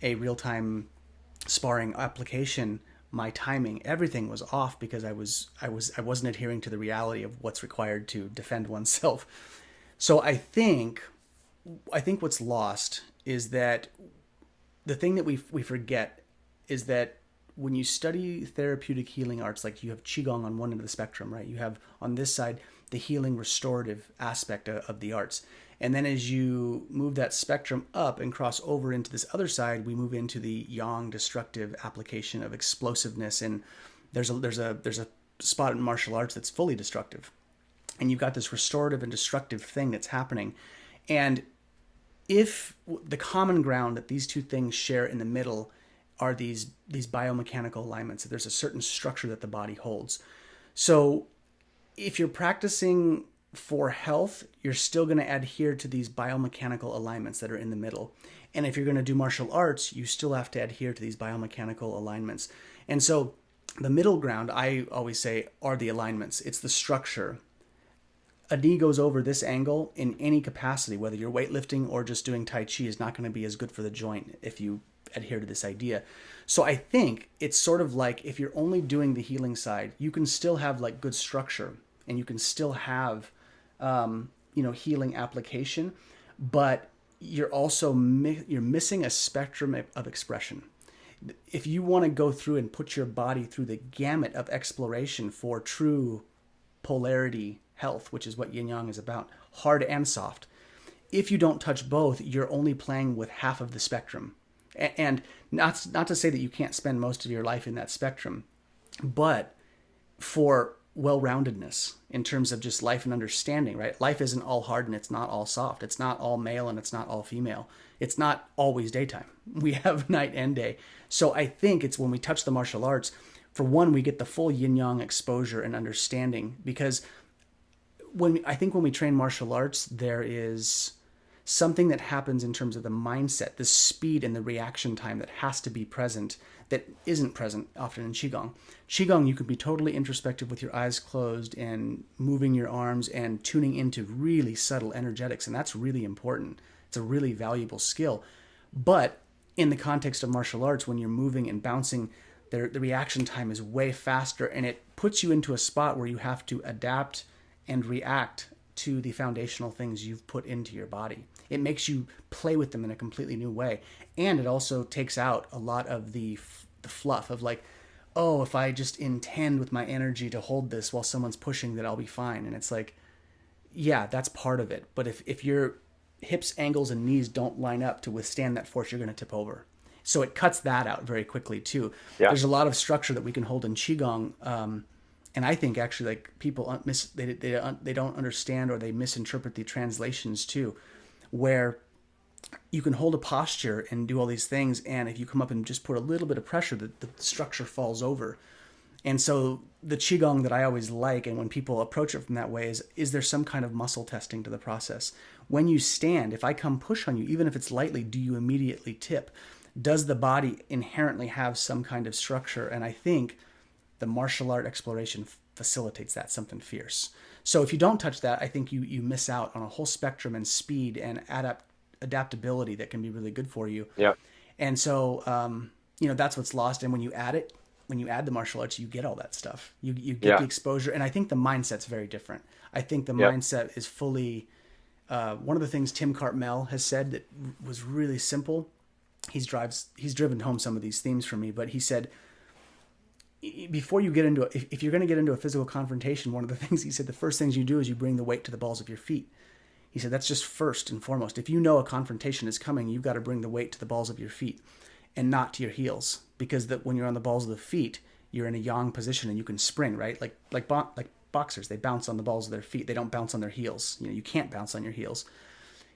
a real-time sparring application, my timing, everything was off, because I wasn't adhering to the reality of what's required to defend oneself. So I think what's lost is that the thing that we forget is that when you study therapeutic healing arts, like you have Qigong on one end of the spectrum, right? You have on this side the healing restorative aspect of the arts. And then as you move that spectrum up and cross over into this other side, we move into the yang destructive application of explosiveness. And there's a spot in martial arts that's fully destructive. And you've got this restorative and destructive thing that's happening. And if the common ground that these two things share in the middle are these biomechanical alignments, that there's a certain structure that the body holds. So if you're practicing for health, you're still going to adhere to these biomechanical alignments that are in the middle. And if you're going to do martial arts, you still have to adhere to these biomechanical alignments. And so the middle ground, I always say, are the alignments. It's the structure. A knee goes over this angle in any capacity, whether you're weightlifting or just doing Tai Chi, is not going to be as good for the joint if you adhere to this idea. So I think it's sort of like, if you're only doing the healing side, you can still have like good structure, and you can still have healing application, but you're also you're missing a spectrum of expression. If you want to go through and put your body through the gamut of exploration for true polarity health, which is what yin yang is about, hard and soft, if you don't touch both, you're only playing with half of the spectrum. And not to say that you can't spend most of your life in that spectrum, but for well-roundedness in terms of just life and understanding, right? Life isn't all hard and it's not all soft. It's not all male and it's not all female. It's not always daytime. We have night and day. So I think it's when we touch the martial arts, for one, we get the full yin-yang exposure and understanding, because when we train martial arts, there is something that happens in terms of the mindset, the speed and the reaction time that has to be present, that isn't present often in Qigong. Qigong, you can be totally introspective with your eyes closed and moving your arms and tuning into really subtle energetics, and that's really important. It's a really valuable skill. But in the context of martial arts, when you're moving and bouncing, the reaction time is way faster, and it puts you into a spot where you have to adapt and react to the foundational things you've put into your body. It makes you play with them in a completely new way. And it also takes out a lot of the fluff of like, oh, if I just intend with my energy to hold this while someone's pushing, that I'll be fine. And it's like, yeah, that's part of it. But if your hips, ankles, and knees don't line up to withstand that force, you're going to tip over. So it cuts that out very quickly too. Yeah. There's a lot of structure that we can hold in Qigong. And I think actually, like, people they don't understand, or they misinterpret the translations too, where you can hold a posture and do all these things, and if you come up and just put a little bit of pressure, the structure falls over. And so the Qigong that I always like, and when people approach it from that way, is there some kind of muscle testing to the process? When you stand, if I come push on you, even if it's lightly, do you immediately tip? Does the body inherently have some kind of structure? And I think the martial art exploration facilitates that, something fierce. So if you don't touch that, I think you miss out on a whole spectrum and speed and adaptability that can be really good for you. Yeah. And so, that's what's lost. And when you add the martial arts, you get all that stuff. You get the exposure. And I think the mindset's very different. I think the mindset is fully, one of the things Tim Cartmel has said that was really simple. He's driven home some of these themes for me, but he said, before you get into if you're going to get into a physical confrontation, one of the things he said, the first things you do is you bring the weight to the balls of your feet. He said, that's just first and foremost. If you know a confrontation is coming, you've got to bring the weight to the balls of your feet and not to your heels. Because when you're on the balls of the feet, you're in a yang position and you can spring, right? Like boxers, they bounce on the balls of their feet. They don't bounce on their heels. You can't bounce on your heels.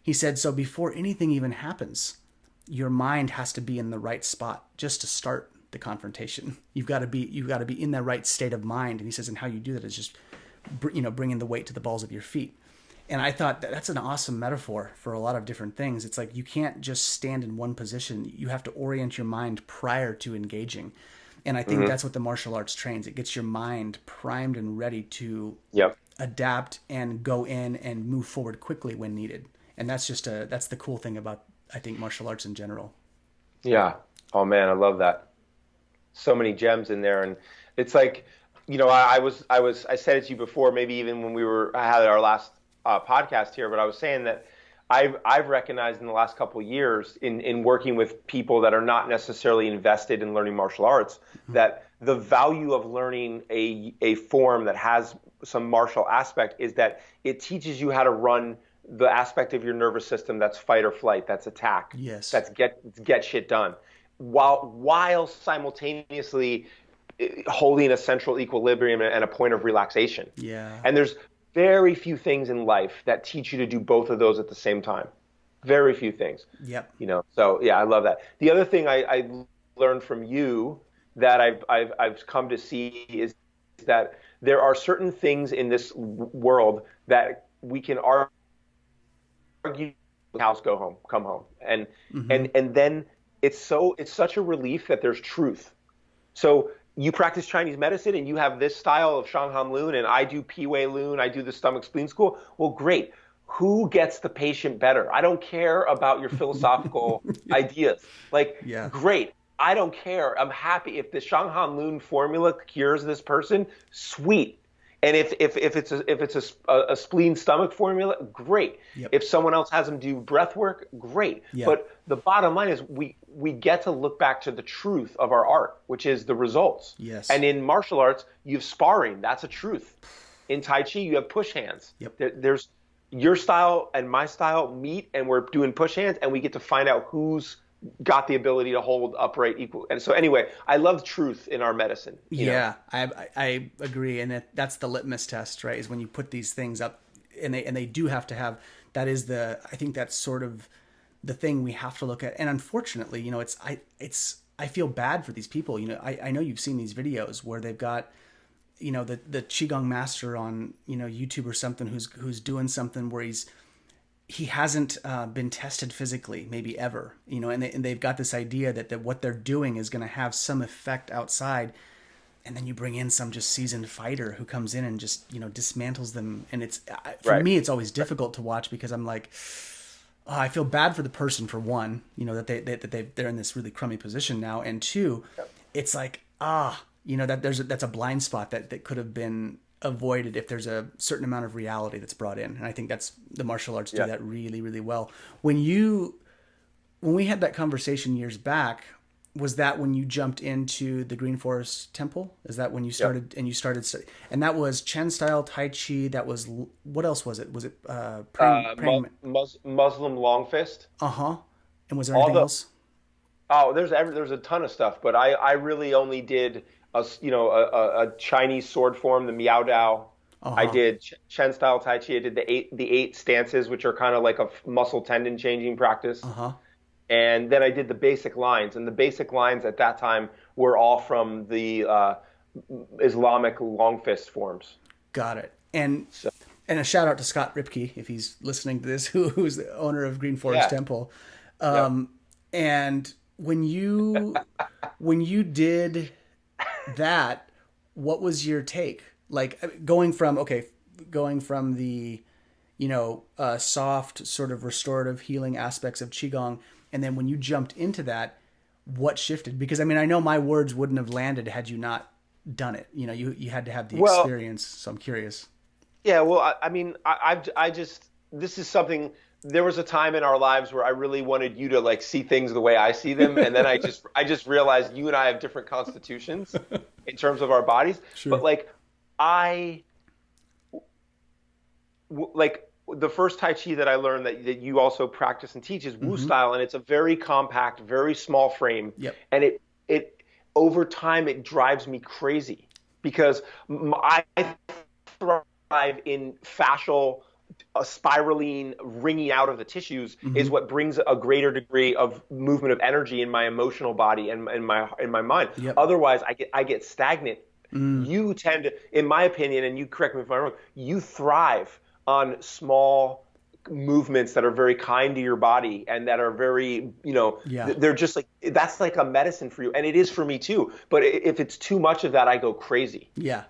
He said, so before anything even happens, your mind has to be in the right spot just to start the confrontation. You've got to be in that right state of mind. And he says, and how you do that is just, bringing the weight to the balls of your feet. And I thought that's an awesome metaphor for a lot of different things. It's like you can't just stand in one position. You have to orient your mind prior to engaging. And I think that's what the martial arts trains. It gets your mind primed and ready to adapt and go in and move forward quickly when needed. And that's the cool thing about, I think, martial arts in general. Yeah. Oh man, I love that. So many gems in there. And it's like, I said it to you before, maybe even when I had our last podcast here, but I was saying that I've recognized in the last couple of years in working with people that are not necessarily invested in learning martial arts, that the value of learning a form that has some martial aspect is that it teaches you how to run the aspect of your nervous system that's fight or flight, that's attack, that's get shit done, while simultaneously holding a central equilibrium and a point of relaxation. Yeah. And there's very few things in life that teach you to do both of those at the same time. Very few things. Yep. So yeah, I love that. The other thing I learned from you that I've come to see is that there are certain things in this world that we can argue, house, come home, and then it's such a relief that there's truth. So you practice Chinese medicine and you have this style of Shanghan Lun and I do Pi Lun, I do the stomach spleen school. Well, great. Who gets the patient better? I don't care about your philosophical ideas. Great. I don't care. I'm happy if the Shanghan Lun formula cures this person, sweet. And if it's a spleen stomach formula, great. Yep. If someone else has them do breath work, great. Yep. But the bottom line is we get to look back to the truth of our art, which is the results. Yes. And in martial arts, you have sparring. That's a truth. In Tai Chi, you have push hands. Yep. There's your style and my style meet, and we're doing push hands, and we get to find out who's got the ability to hold upright equal. And so anyway, I love truth in our medicine. Yeah, I agree. And that's the litmus test, right? Is when you put these things up and they do have to have, I think that's sort of the thing we have to look at. And unfortunately, I feel bad for these people. I know you've seen these videos where they've got, the Qigong master on, YouTube or something who's doing something where he hasn't been tested physically, maybe ever, and they've got this idea that what they're doing is going to have some effect outside. And then you bring in some just seasoned fighter who comes in and just, dismantles them. And it's, for me, it's always difficult to watch because I'm like, I feel bad for the person for one, that they're in this really crummy position now. And two, it's like, that's a blind spot that could have been avoided if there's a certain amount of reality that's brought in. And I think that's the martial arts do that really, really well. When we had that conversation years back, was that when you jumped into the Green Forest Temple? Is that when you started and that was Chen style Tai Chi? That was, what else was it? Was it Muslim long fist? And was there anything else? Oh, there's a ton of stuff, but I really only did a Chinese sword form, the Miao Dao. I did Chen style Tai Chi. I did the eight stances, which are kind of like a muscle tendon changing practice. And then I did the basic lines, and the basic lines at that time were all from the Islamic long fist forms. Got it. And a shout out to Scott Ripke if he's listening to this, who's the owner of Green Forest Temple. And when you did that, what was your take? Like going from the soft sort of restorative healing aspects of Qigong, and then when you jumped into that, what shifted? Because I know my words wouldn't have landed had you not done it. You had to have the experience. So I'm curious. Yeah, well, I just, this is something. There was a time in our lives where I really wanted you to see things the way I see them, and then I just realized you and I have different constitutions in terms of our bodies. Sure. But the first Tai Chi that I learned that you also practice and teach is Wu style, and it's a very compact, very small frame. Yep. And it over time it drives me crazy because I thrive in fascial, spiraling, wringing out of the tissues is what brings a greater degree of movement of energy in my emotional body and in my mind. Yep. Otherwise, I get stagnant. You tend to, in my opinion, and you correct me if I'm wrong, you thrive on small movements that are very kind to your body and that are very, they're just like, that's like a medicine for you. And it is for me too. But if it's too much of that, I go crazy. Yeah,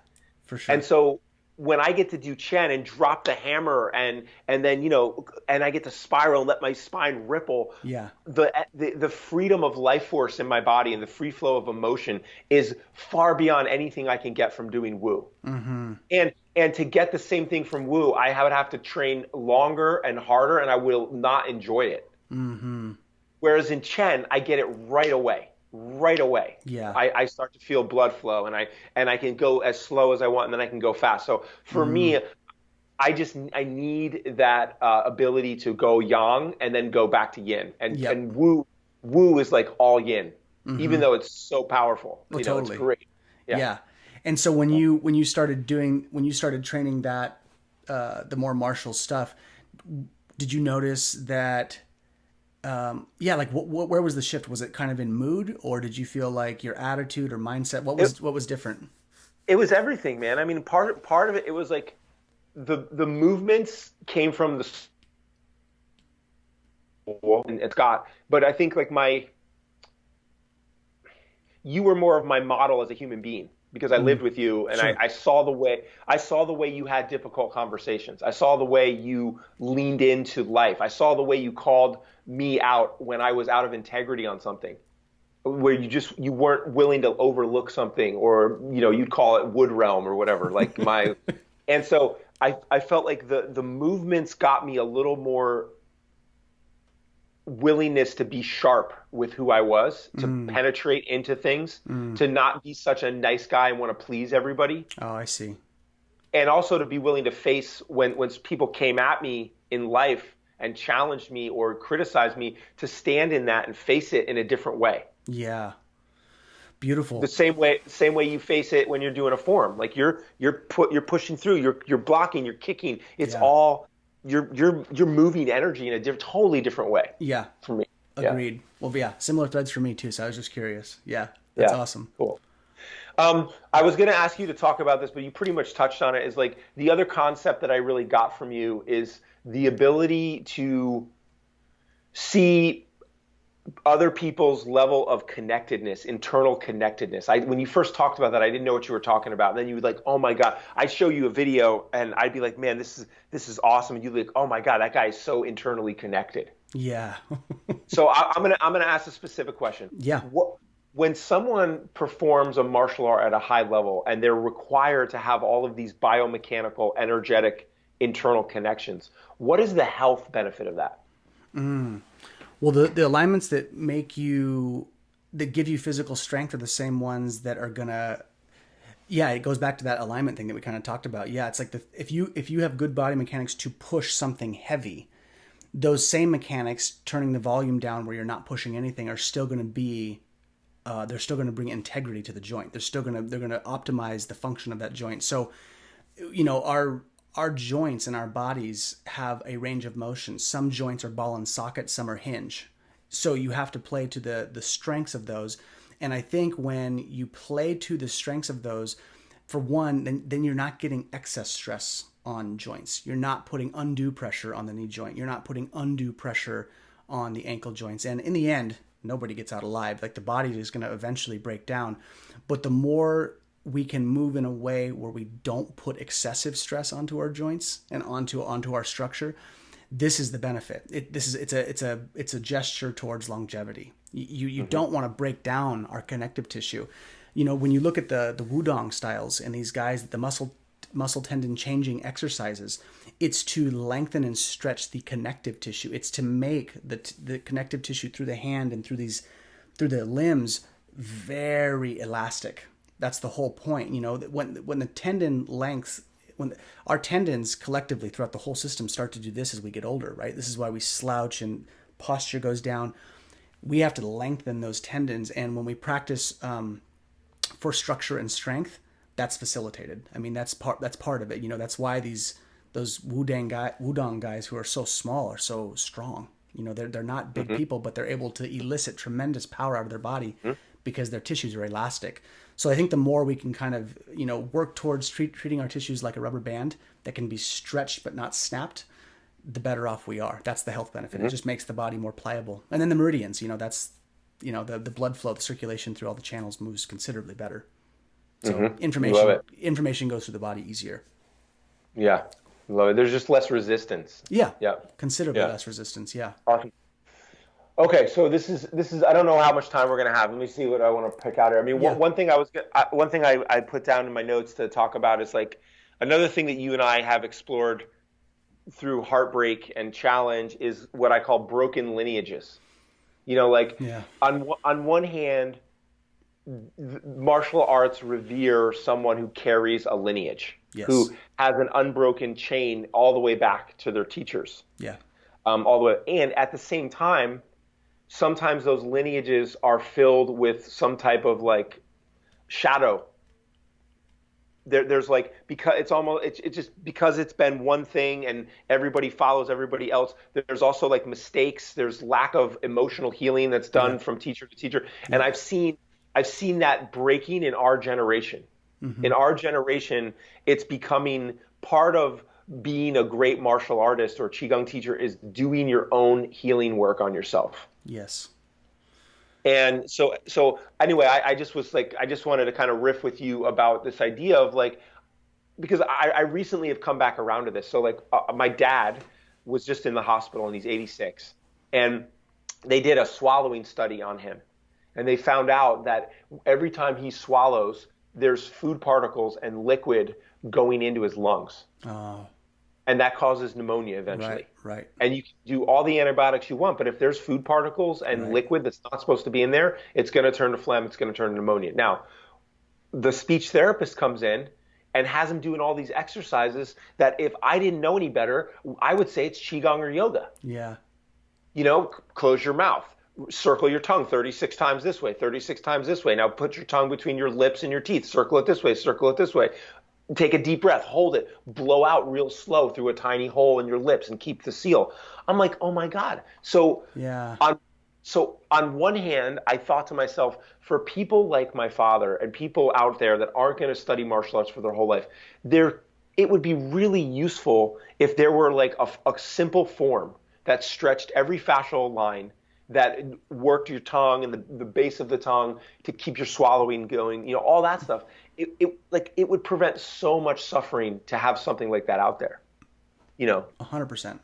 for sure. And so when I get to do Chen and drop the hammer and then, and I get to spiral and let my spine ripple, the freedom of life force in my body and the free flow of emotion is far beyond anything I can get from doing Wu. And to get the same thing from Wu, I would have to train longer and harder, and I will not enjoy it. Whereas in Chen, I get it right away. Yeah. I start to feel blood flow, and I can go as slow as I want, and then I can go fast. So for me, I need that ability to go yang and then go back to yin. And Wu is like all yin, even though it's so powerful. Totally. It's great. Yeah. And so when you started training that the more martial stuff, did you notice that? Where was the shift? Was it kind of in mood, or did you feel like your attitude or mindset? What was different? It was everything, man. I mean, part of it was like the movements came from the and Scott, but I think like you were more of my model as a human being. Because I lived with you, and sure. I saw the way you had difficult conversations. I saw the way you leaned into life. I saw the way you called me out when I was out of integrity on something, where you weren't willing to overlook something, or you'd call it wood realm or whatever. And so I felt like the movements got me a little more willingness to be sharp with who I was, to penetrate into things, to not be such a nice guy and want to please everybody. Oh, I see. And also to be willing to face when people came at me in life and challenged me or criticized me, to stand in that and face it in a different way. Yeah. Beautiful. The same way you face it when you're doing a form. Like you're pushing through, you're blocking, you're kicking. It's all you're moving energy in a totally different way. Yeah. For me. Agreed. Yeah. Well, yeah, similar threads for me too. So I was just curious. Yeah. That's awesome. Cool. I was going to ask you to talk about this, but you pretty much touched on it. Is like the other concept that I really got from you is the ability to see other people's level of connectedness, internal connectedness. When you first talked about that, I didn't know what you were talking about. And then you would like, oh my God, I'd show you a video and I'd be like, man, this is awesome. And you'd be like, oh my God, that guy is so internally connected. Yeah. So I'm gonna ask a specific question. Yeah. When someone performs a martial art at a high level and they're required to have all of these biomechanical, energetic, internal connections, what is the health benefit of that? Well, the alignments that give you physical strength are the same ones that are gonna. Yeah, it goes back to that alignment thing that we kind of talked about. Yeah, it's like if you have good body mechanics to push something heavy, those same mechanics turning the volume down where you're not pushing anything are still going to be. They're still going to bring integrity to the joint. They're going to optimize the function of that joint. So, our joints and our bodies have a range of motion. Some joints are ball and socket, some are hinge. So you have to play to the strengths of those. And I think when you play to the strengths of those, for one, then you're not getting excess stress on joints. You're not putting undue pressure on the knee joint. You're not putting undue pressure on the ankle joints. And in the end, nobody gets out alive. Like the body is going to eventually break down. But the more we can move in a way where we don't put excessive stress onto our joints and onto our structure, this is the benefit. It's a gesture towards longevity. You don't want to break down our connective tissue. When you look at the Wudong styles and these guys, the muscle tendon changing exercises, it's to lengthen and stretch the connective tissue. It's to make the connective tissue through the hand and through the limbs very elastic. That's the whole point. That when the tendon lengths, when our tendons collectively throughout the whole system start to do this as we get older, right? This is why we slouch and posture goes down. We have to lengthen those tendons, and when we practice for structure and strength, that's facilitated. I mean, that's part of it. You know, that's why those Wudang guys who are so small are so strong. You know, they're not big people, but they're able to elicit tremendous power out of their body because their tissues are elastic. So I think the more we can kind of, you know, work towards treating our tissues like a rubber band that can be stretched but not snapped, the better off we are. That's the health benefit. It just makes the body more pliable. And then the meridians, you know, that's, you know, the blood flow, the circulation through all the channels moves considerably better. So information goes through the body easier. Yeah. Love it. There's just less resistance. Yeah. Considerably less resistance. Yeah. Awesome. Okay, so this is. I don't know how much time we're gonna have. Let me see what I want to pick out here. I mean, one thing I put down in my notes to talk about is like another thing that you and I have explored through heartbreak and challenge is what I call broken lineages. You know, like on one hand, martial arts revere someone who carries a lineage, who has an unbroken chain all the way back to their teachers. Yeah. All the way, and at the same time, sometimes those lineages are filled with some type of like shadow. There's like, because it's just because it's been one thing and everybody follows everybody else. There's also like mistakes. There's lack of emotional healing that's done from teacher to teacher. And I've seen that breaking in our generation. In our generation, it's becoming part of being a great martial artist or Qigong teacher is doing your own healing work on yourself. Yes. And so anyway, I just wanted to kind of riff with you about this idea of like, because I recently have come back around to this. So like my dad was just in the hospital and he's 86, and they did a swallowing study on him. And they found out that every time he swallows, there's food particles and liquid going into his lungs. Oh. And that causes pneumonia eventually. Right. And you can do all the antibiotics you want, but if there's food particles and liquid that's not supposed to be in there, it's going to turn to phlegm, it's going to turn to pneumonia. Now, the speech therapist comes in and has him doing all these exercises that if I didn't know any better, I would say it's Qigong or yoga. Yeah. You know, close your mouth. Circle your tongue 36 times this way, 36 times this way. Now put your tongue between your lips and your teeth. Circle it this way, circle it this way. Take a deep breath, hold it, blow out real slow through a tiny hole in your lips and keep the seal. I'm like, oh my God. So on one hand, I thought to myself, for people like my father and people out there that aren't going to study martial arts for their whole life, it would be really useful if there were like a simple form that stretched every fascial line, that worked your tongue and the base of the tongue to keep your swallowing going, you know, all that stuff. It would prevent so much suffering to have something like that out there, you know. 100%.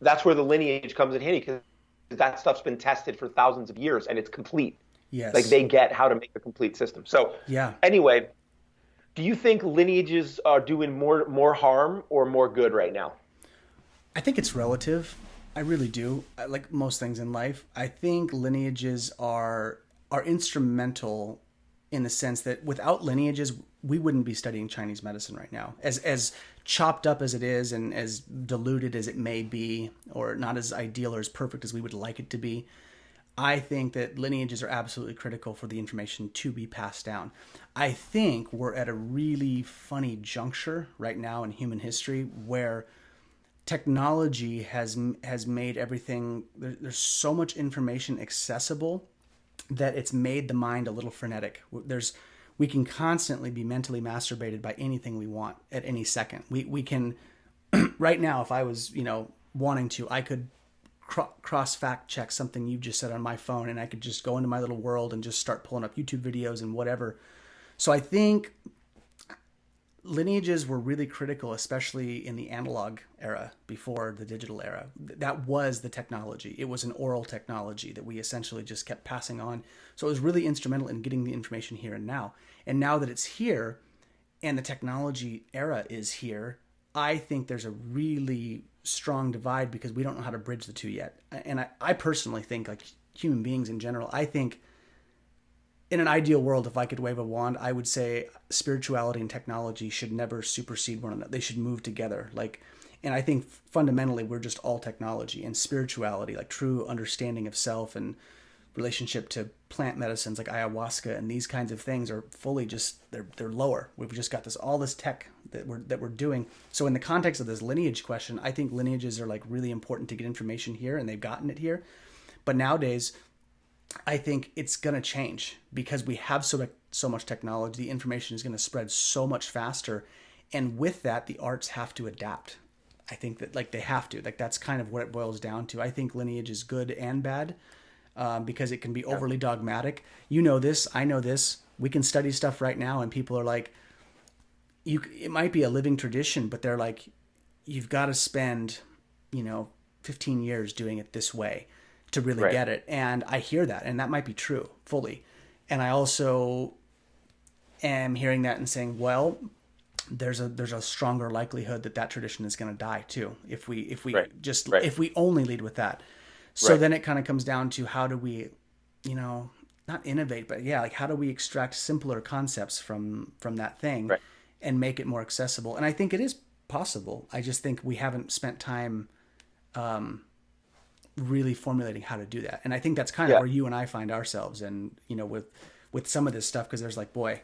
That's where the lineage comes in handy, because that stuff's been tested for thousands of years and it's complete. Yes. Like they get how to make a complete system. So anyway, do you think lineages are doing more harm or more good right now? I think it's relative. I really do. Like most things in life, I think lineages are instrumental in the sense that without lineages, we wouldn't be studying Chinese medicine right now. As chopped up as it is and as diluted as it may be, or not as ideal or as perfect as we would like it to be, I think that lineages are absolutely critical for the information to be passed down. I think we're at a really funny juncture right now in human history where technology has made everything, there's so much information accessible that it's made the mind a little frenetic. We can constantly be mentally masturbated by anything we want at any second. We can, right now, if I was, you know, wanting to, I could cross fact check something you just said on my phone, and I could just go into my little world and just start pulling up YouTube videos and whatever. So I think lineages were really critical, especially in the analog era before the digital era. That was the technology. It was an oral technology that we essentially just kept passing on. So it was really instrumental in getting the information here and now. And now that it's here and the technology era is here, I think there's a really strong divide because we don't know how to bridge the two yet. And I personally think, like human beings in general, I think in an ideal world, if I could wave a wand, I would say spirituality and technology should never supersede one another. They should move together. Like, and I think fundamentally we're just all technology, and spirituality, like true understanding of self and relationship to plant medicines like ayahuasca and these kinds of things are fully just they're lower. We've just got all this tech that we're doing. So in the context of this lineage question, I think lineages are like really important to get information here, and they've gotten it here. But nowadays, I think it's going to change because we have so much technology. The information is going to spread so much faster. And with that, the arts have to adapt. I think that like they have to. Like that's kind of what it boils down to. I think lineage is good and bad because it can be overly dogmatic. You know this. I know this. We can study stuff right now and people are like, it might be a living tradition, but they're like, you've got to spend, 15 years doing it this way to really get it. And I hear that, and that might be true fully. And I also am hearing that and saying, well, there's a stronger likelihood that tradition is going to die too if we if we only lead with that. So then it kind of comes down to how do we, not innovate, but like how do we extract simpler concepts from that thing and make it more accessible? And I think it is possible. I just think we haven't spent time really formulating how to do that. And I think that's kind of where you and I find ourselves, and with some of this stuff, because there's like, boy,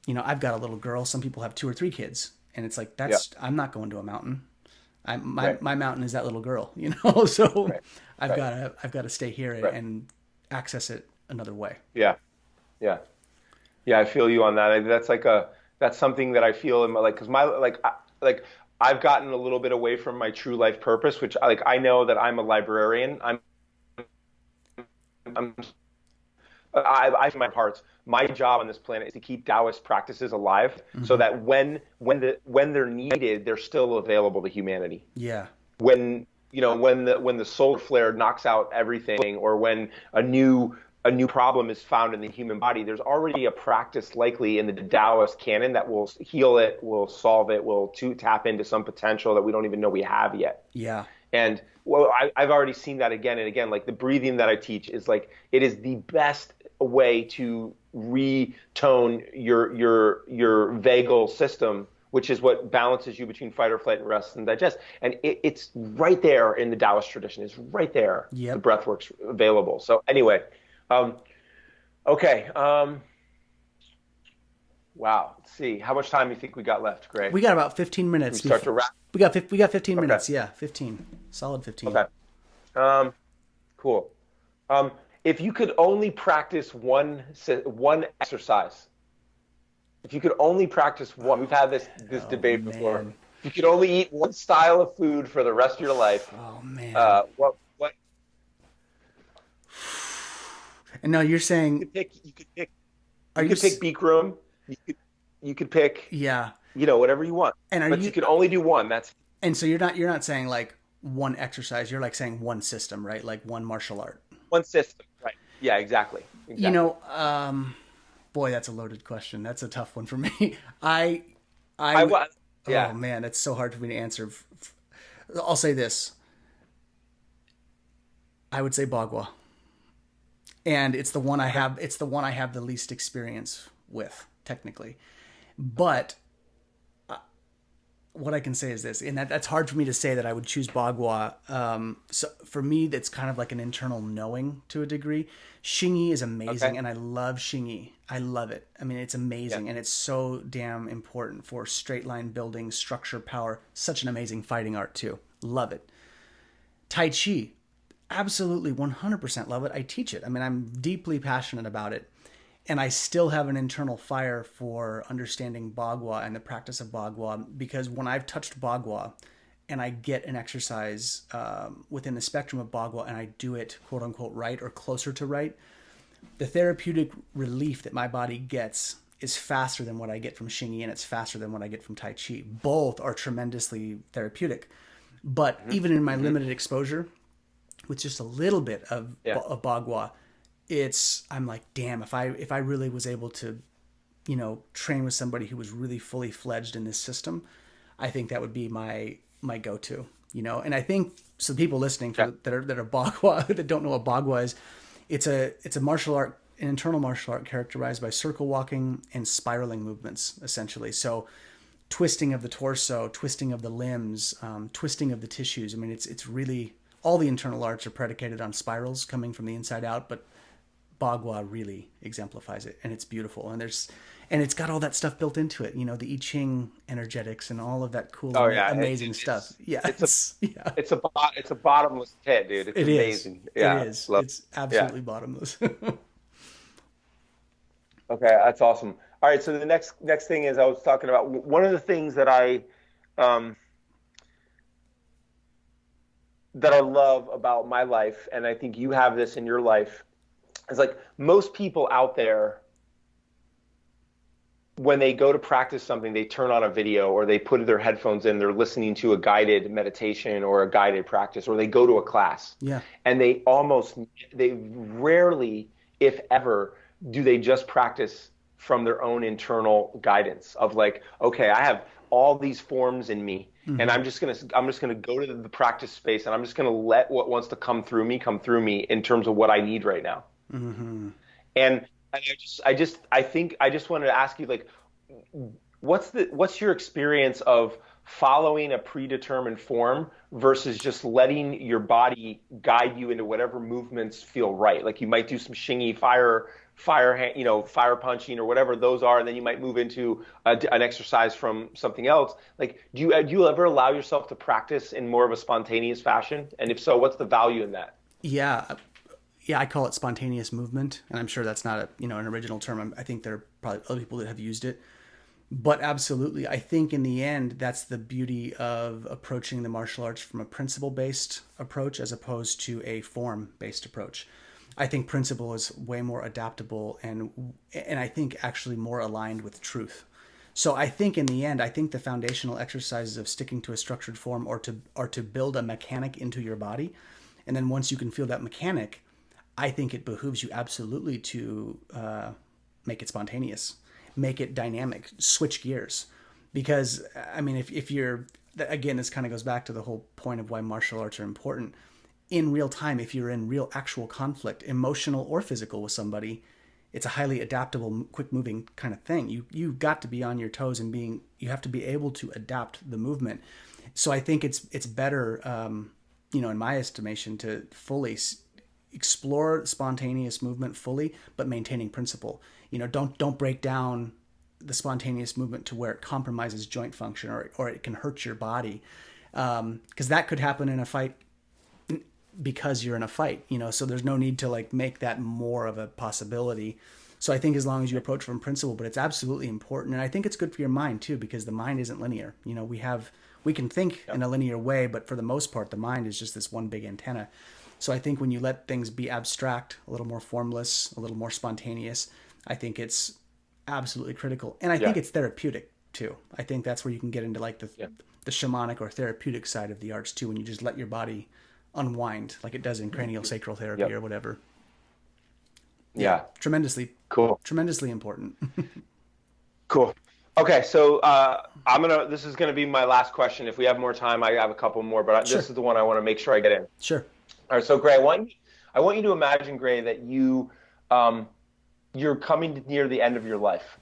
I've got a little girl. Some people have 2 or 3 kids, and it's like I'm not going to a mountain. My mountain is that little girl, So I've got to stay here and access it another way. Yeah. I feel you on that. That's something that I feel in my because I've gotten a little bit away from my true life purpose, which I know that I'm a librarian. I my parts. My job on this planet is to keep Taoist practices alive, so that when they're needed, they're still available to humanity. Yeah. When the solar flare knocks out everything, or when a new problem is found in the human body, there's already a practice likely in the Taoist canon that will heal it, will solve it, will tap into some potential that we don't even know we have yet. Yeah. And I've already seen that again and again. Like the breathing that I teach is like, it is the best way to retone your vagal system, which is what balances you between fight or flight and rest and digest. And it's right there in the Taoist tradition. It's right there. Yep. The breath work's available. So anyway, okay. Wow. Let's see. How much time do you think we got left, Gray? We got about 15 minutes. We start to wrap. We got 15 minutes. Yeah, 15. Solid 15. Okay. Cool. If you could only practice one exercise, if you could only practice one, we've had this debate before. If you could only eat one style of food for the rest of your life, what? And no, you're saying you could pick Bikram. You could pick whatever you want. But you could only do one. And so you're not saying like one exercise. You're like saying one system, right? Like one martial art. One system, right? Yeah, exactly. Boy, that's a loaded question. That's a tough one for me. Oh man, it's so hard for me to answer. I'll say this. I would say Bagua. And it's the one I have. It's the one I have the least experience with, technically. But what I can say is this, and that's hard for me to say that I would choose Bagua. So for me, that's kind of like an internal knowing to a degree. Xingyi is amazing, and I love Xingyi. I love it. I mean, it's amazing, and it's so damn important for straight line building, structure, power. Such an amazing fighting art too. Love it. Tai Chi. Absolutely 100% love it. I teach it. I mean, I'm deeply passionate about it. And I still have an internal fire for understanding Bagua and the practice of Bagua, because when I've touched Bagua and I get an exercise within the spectrum of Bagua and I do it quote unquote right or closer to right, the therapeutic relief that my body gets is faster than what I get from Xingyi, and it's faster than what I get from Tai Chi. Both are tremendously therapeutic. But even in my limited exposure, with just a little bit of Bagua, I'm like, damn, if I really was able to, train with somebody who was really fully fledged in this system, I think that would be my go-to, And I think so people listening that are Bagua that don't know what Bagua is, it's a martial art an internal martial art characterized by circle walking and spiraling movements, essentially. So twisting of the torso, twisting of the limbs, twisting of the tissues. I mean, it's really, all the internal arts are predicated on spirals coming from the inside out, but Bagua really exemplifies it, and it's beautiful. And it's got all that stuff built into it, the I Ching energetics and all of that cool, amazing stuff. Yeah, it's a bottomless pit, dude. It's amazing. Yeah, it is. It's absolutely bottomless. Okay, that's awesome. All right, so the next thing is, I was talking about one of the things that I love about my life, and I think you have this in your life, is like most people out there, when they go to practice something, they turn on a video or they put their headphones in, they're listening to a guided meditation or a guided practice, or they go to a class. Yeah. And they rarely, if ever, do they just practice from their own internal guidance of like, okay, I have all these forms in me, and I'm just gonna go to the practice space, and I'm just gonna let what wants to come through me in terms of what I need right now. Mm-hmm. And I just wanted to ask you, like, what's your experience of following a predetermined form versus just letting your body guide you into whatever movements feel right? Like you might do some shingy fire punching or whatever those are, and then you might move into an exercise from something else. Like, do you ever allow yourself to practice in more of a spontaneous fashion? And if so, what's the value in that? Yeah, I call it spontaneous movement, and I'm sure that's not an original term. I think there are probably other people that have used it, but absolutely, I think in the end, that's the beauty of approaching the martial arts from a principle-based approach as opposed to a form-based approach. I think principle is way more adaptable and I think actually more aligned with truth. So I think in the end, the foundational exercises of sticking to a structured form or to build a mechanic into your body, and then once you can feel that mechanic, I think it behooves you absolutely to make it spontaneous, make it dynamic, switch gears. Because, I mean, if you're, again, this kind of goes back to the whole point of why martial arts are important. In real time, if you're in real actual conflict, emotional or physical with somebody, it's a highly adaptable, quick moving kind of thing. You've got to be on your toes and you have to be able to adapt the movement. So I think it's better, in my estimation, to fully explore spontaneous movement fully, but maintaining principle. Don't break down the spontaneous movement to where it compromises joint function or it can hurt your body, because that could happen in a fight because you're in a fight. So there's no need to like make that more of a possibility. So I think as long as you approach from principle, but it's absolutely important, and I think it's good for your mind too, because the mind isn't linear. We can think in a linear way, but for the most part, the mind is just this one big antenna. So I think when you let things be abstract, a little more formless, a little more spontaneous, I think it's absolutely critical. And I think it's therapeutic too. I think that's where you can get into like the shamanic or therapeutic side of the arts too, when you just let your body unwind like it does in cranial sacral therapy or whatever. Yeah. Tremendously cool. Tremendously important. Cool. Okay, so this is gonna be my last question. If we have more time, I have a couple more, but this is the one I want to make sure I get in. Sure. All right, so Gray, I want you to imagine, Gray, that you're coming near the end of your life,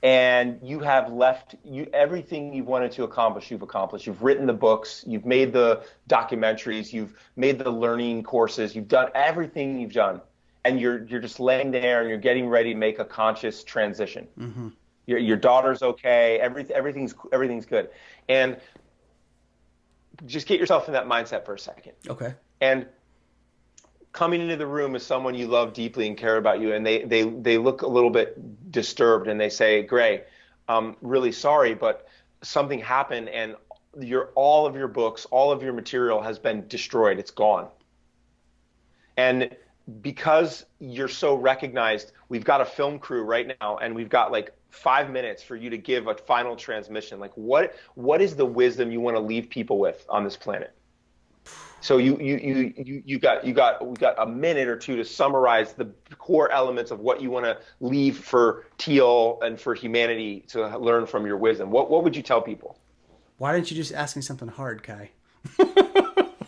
and you have left everything you wanted to accomplish. You've accomplished. You've written the books. You've made the documentaries. You've made the learning courses. You've done everything you've done, and you're just laying there and you're getting ready to make a conscious transition. Mm-hmm. Your daughter's okay. Everything's good, and just get yourself in that mindset for a second. Okay. And coming into the room is someone you love deeply and care about you, and they look a little bit disturbed, and they say, Gray, I'm really sorry, but something happened, and all of your books, all of your material has been destroyed. It's gone. And because you're so recognized, we've got a film crew right now, and we've got like 5 minutes for you to give a final transmission. Like what is the wisdom you want to leave people with on this planet? So we got a minute or two to summarize the core elements of what you want to leave for Teal and for humanity to learn from your wisdom. What would you tell people? Why didn't you just ask me something hard, Kai?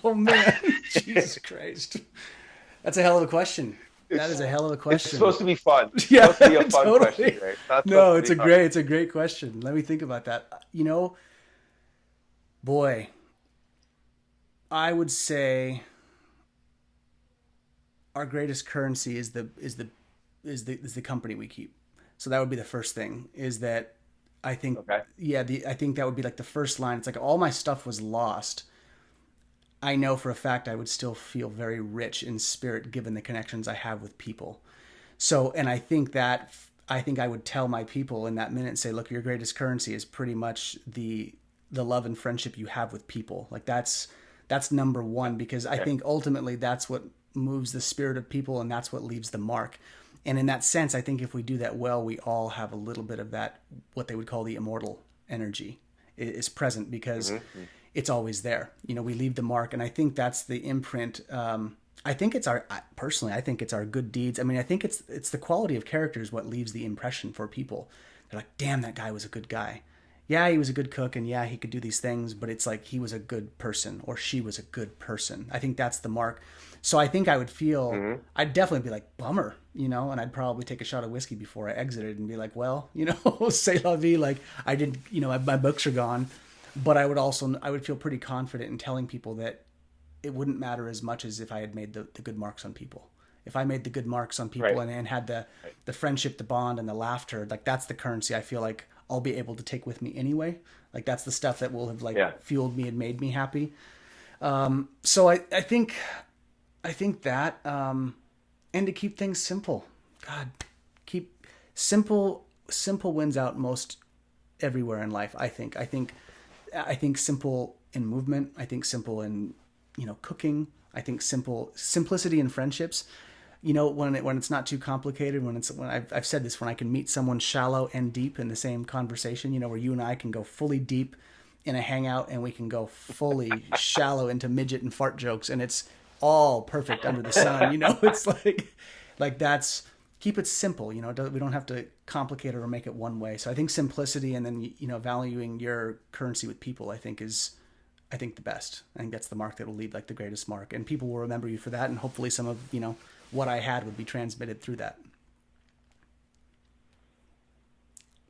Oh man, Jesus Christ. That's a hell of a question. That is a hell of a It's question. supposed to be fun. It's Yeah, supposed to be a fun totally. question, right? Not No, supposed to be hard. it's a great question. Let me think about that. Boy, I would say our greatest currency is the company we keep. So that would be the first thing. Is that I think Okay. I think that would be like the first line. It's like all my stuff was lost. I know for a fact I would still feel very rich in spirit given the connections I have with people. So, and I think I would tell my people in that minute and say, look, your greatest currency is pretty much the love and friendship you have with people. Like that's number one, because I think ultimately that's what moves the spirit of people, and that's what leaves the mark. And in that sense, I think if we do that well, we all have a little bit of that, what they would call the immortal energy is present, because it's always there. We leave the mark. And I think that's the imprint. I think it's personally, I think it's our good deeds. I mean, I think it's the quality of character is what leaves the impression for people. They're like, damn, that guy was a good guy. Yeah, he was a good cook, and yeah, he could do these things, but it's like he was a good person, or she was a good person. I think that's the mark. So I think I would feel, I'd definitely be like, bummer, and I'd probably take a shot of whiskey before I exited and be like, well, c'est la vie, like I didn't, my books are gone. But I would feel pretty confident in telling people that it wouldn't matter as much as if I had made the good marks on people. If I made the good marks on people and had the friendship, the bond, and the laughter, like that's the currency I feel like I'll be able to take with me anyway. Like that's the stuff that will have fueled me and made me happy. So I think that, and to keep things simple. God, keep simple wins out most everywhere in life. I think simple in movement. I think simple in, cooking. I think simplicity in friendships. When it's not too complicated, when I've said this, when I can meet someone shallow and deep in the same conversation, where you and I can go fully deep in a hangout and we can go fully shallow into midget and fart jokes, and it's all perfect under the sun. It's like that's, keep it simple. We don't have to complicate it or make it one way. So I think simplicity, and then, valuing your currency with people, I think the best. I think that's the mark that will leave like the greatest mark, and people will remember you for that. And hopefully some of, what I had would be transmitted through that.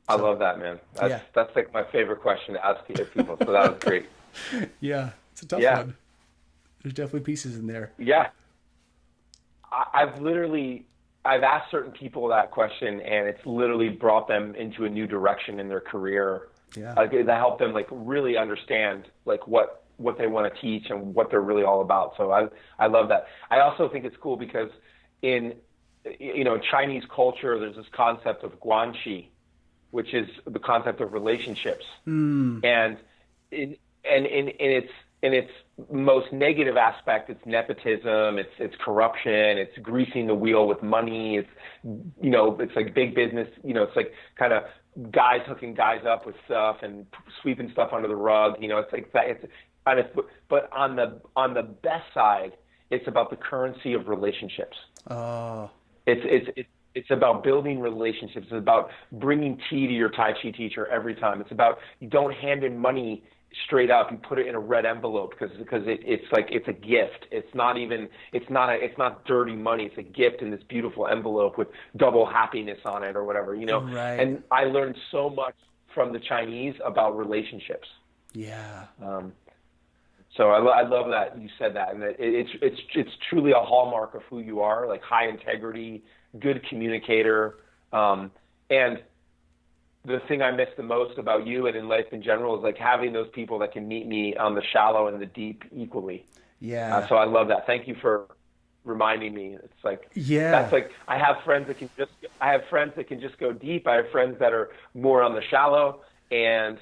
I love that, man. That's like my favorite question to ask people. So that was great. Yeah. It's a tough one. There's definitely pieces in there. Yeah. I've asked certain people that question, and it's literally brought them into a new direction in their career. Yeah. That helped them like really understand like what they want to teach and what they're really all about. So I love that. I also think it's cool because in Chinese culture, there's this concept of guanxi, which is the concept of relationships. And in its most negative aspect, it's nepotism, it's corruption, it's greasing the wheel with money, it's like big business, it's like kind of guys hooking guys up with stuff and sweeping stuff under the rug, it's like that. But on the best side, it's about the currency of relationships. Oh. It's about building relationships. It's about bringing tea to your Tai Chi teacher every time. It's about, you don't hand in money straight up. You put it in a red envelope because it's a gift. It's not dirty money. It's a gift in this beautiful envelope with double happiness on it or whatever, Right. And I learned so much from the Chinese about relationships. Yeah. So I love that you said that, and that it's truly a hallmark of who you are, like high integrity, good communicator, and the thing I miss the most about you and in life in general is like having those people that can meet me on the shallow and the deep equally. Yeah. So I love that. Thank you for reminding me. It's like, that's like, I have friends that can just go deep. I have friends that are more on the shallow, and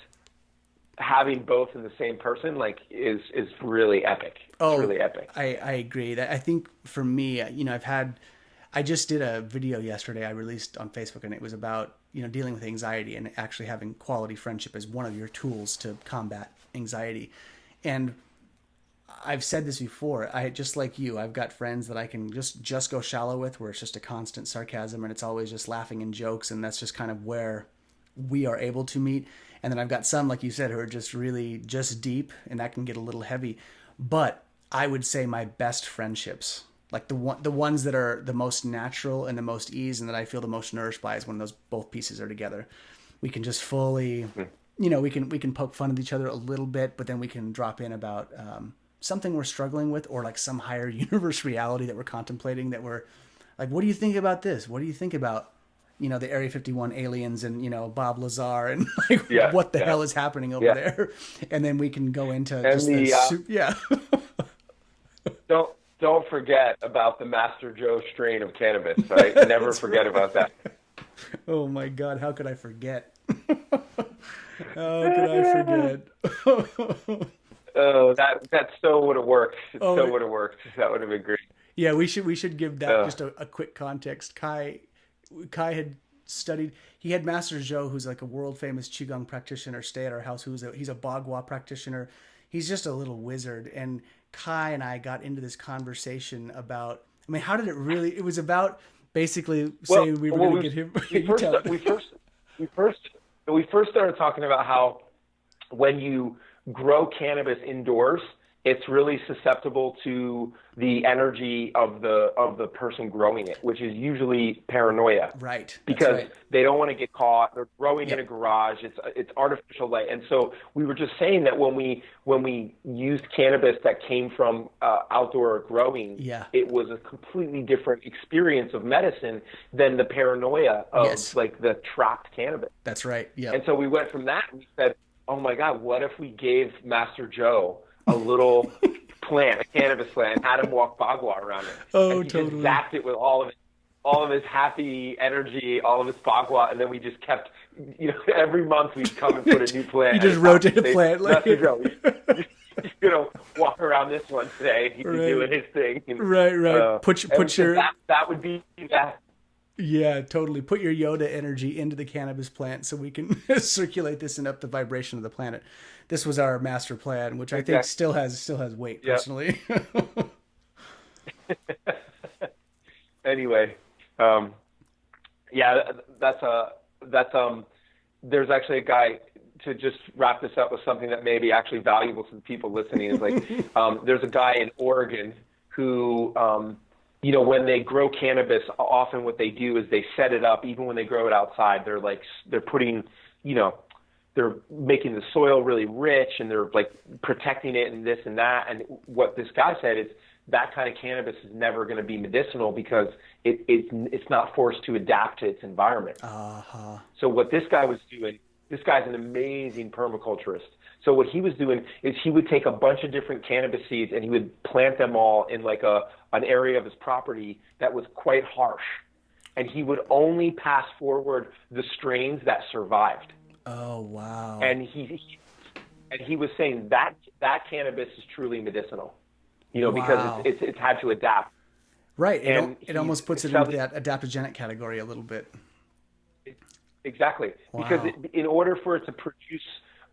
having both in the same person like is really epic. It's really epic. I agree. That I think for me, I just did a video yesterday I released on Facebook, and it was about, dealing with anxiety and actually having quality friendship as one of your tools to combat anxiety. And I've said this before, just like you, I've got friends that I can just go shallow with, where it's just a constant sarcasm and it's always just laughing and jokes, and that's just kind of where we are able to meet. And then I've got some, like you said, who are just really just deep, and that can get a little heavy. But I would say my best friendships, Like the ones that are the most natural and the most ease and that I feel the most nourished by is when those both pieces are together. We can just fully, we can poke fun at each other a little bit, but then we can drop in about something we're struggling with, or like some higher universe reality that we're contemplating, that we're like, what do you think about this? What do you think about, the Area 51 aliens and, Bob Lazar and like what the hell is happening over there? And then we can go into Don't forget about the Master Joe strain of cannabis, right? Never forget about that. Oh my God, how could I forget? How could I forget? Oh, that so would have worked. Would have worked. That would have been great. Yeah, we should give that just a quick context. Kai had studied. He had Master Joe, who's like a world famous qigong practitioner, stay at our house. He's a bagua practitioner. He's just a little wizard. And Kai and I got into this conversation about. I mean, how did it really? It was about basically saying we were going to get him. We first started talking about how when you grow cannabis indoors, it's really susceptible to the energy of the person growing it, which is usually paranoia. Right. Because they don't want to get caught. They're growing in a garage. It's artificial light. And so we were just saying that when we used cannabis that came from outdoor growing, it was a completely different experience of medicine than the paranoia of like the trapped cannabis. That's right. Yeah. And so we went from that and we said, oh my God, what if we gave Master Joe a little plant, a cannabis plant, and had him walk bagua around it? Oh, and he totally. Just zapped it with all of his happy energy, all of his bagua, and then we just kept, every month we'd come and put a new plant. You just rotate a plant. Master Joe, you're walk around this one today. He'd be doing his thing. And, right. Put your that would be that. Yeah, totally. Put your Yoda energy into the cannabis plant so we can circulate this and up the vibration of the planet. This was our master plan, which I think still has weight personally. Anyway, there's actually a guy, to just wrap this up with something that may be actually valuable to the people listening, is like there's a guy in Oregon who when they grow cannabis, often what they do is they set it up. Even when they grow it outside, they're putting, they're making the soil really rich and they're like protecting it and this and that. And what this guy said is that kind of cannabis is never going to be medicinal because it's not forced to adapt to its environment. So what this guy was doing, this guy's an amazing permaculturist. So what he was doing is he would take a bunch of different cannabis seeds and he would plant them all in like an area of his property that was quite harsh. And he would only pass forward the strains that survived. Oh, wow. And he was saying that cannabis is truly medicinal, because it's had to adapt. Right. It almost puts it into that adaptogenic category a little bit. Exactly. Wow. Because in order for it to produce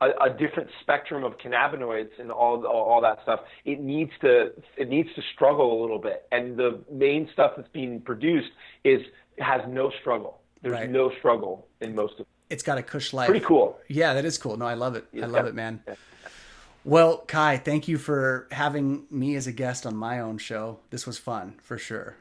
a different spectrum of cannabinoids and all that stuff, it needs to struggle a little bit. And the main stuff that's being produced has no struggle. There's no struggle in most of it. It's got a cush life. Pretty cool. Yeah, that is cool. No, I love it. I love it, man. Yeah. Well, Kai, thank you for having me as a guest on my own show. This was fun, for sure.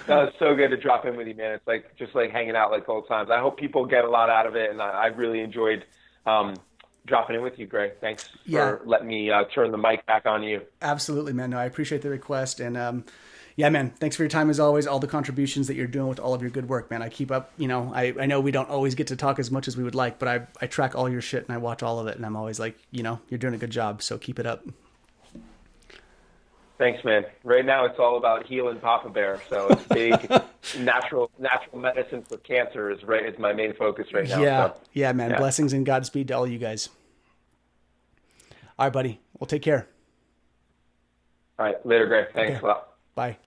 No, it's so good to drop in with you, man. It's just like hanging out like old times. I hope people get a lot out of it, and I really enjoyed dropping in with you, Greg. Thanks for letting me turn the mic back on you. Absolutely, man. No, I appreciate the request, and yeah, man, thanks for your time as always, all the contributions that you're doing with all of your good work, man. I keep up, I know we don't always get to talk as much as we would like, but I track all your shit and I watch all of it, and I'm always like, you're doing a good job, so keep it up. Thanks, man. Right now it's all about healing Papa Bear, so it's big natural medicine for cancer is my main focus right now. Yeah, man. Yeah. Blessings and Godspeed to all you guys. All right, buddy. Well, take care. All right, later, Greg. Thanks a lot. Bye.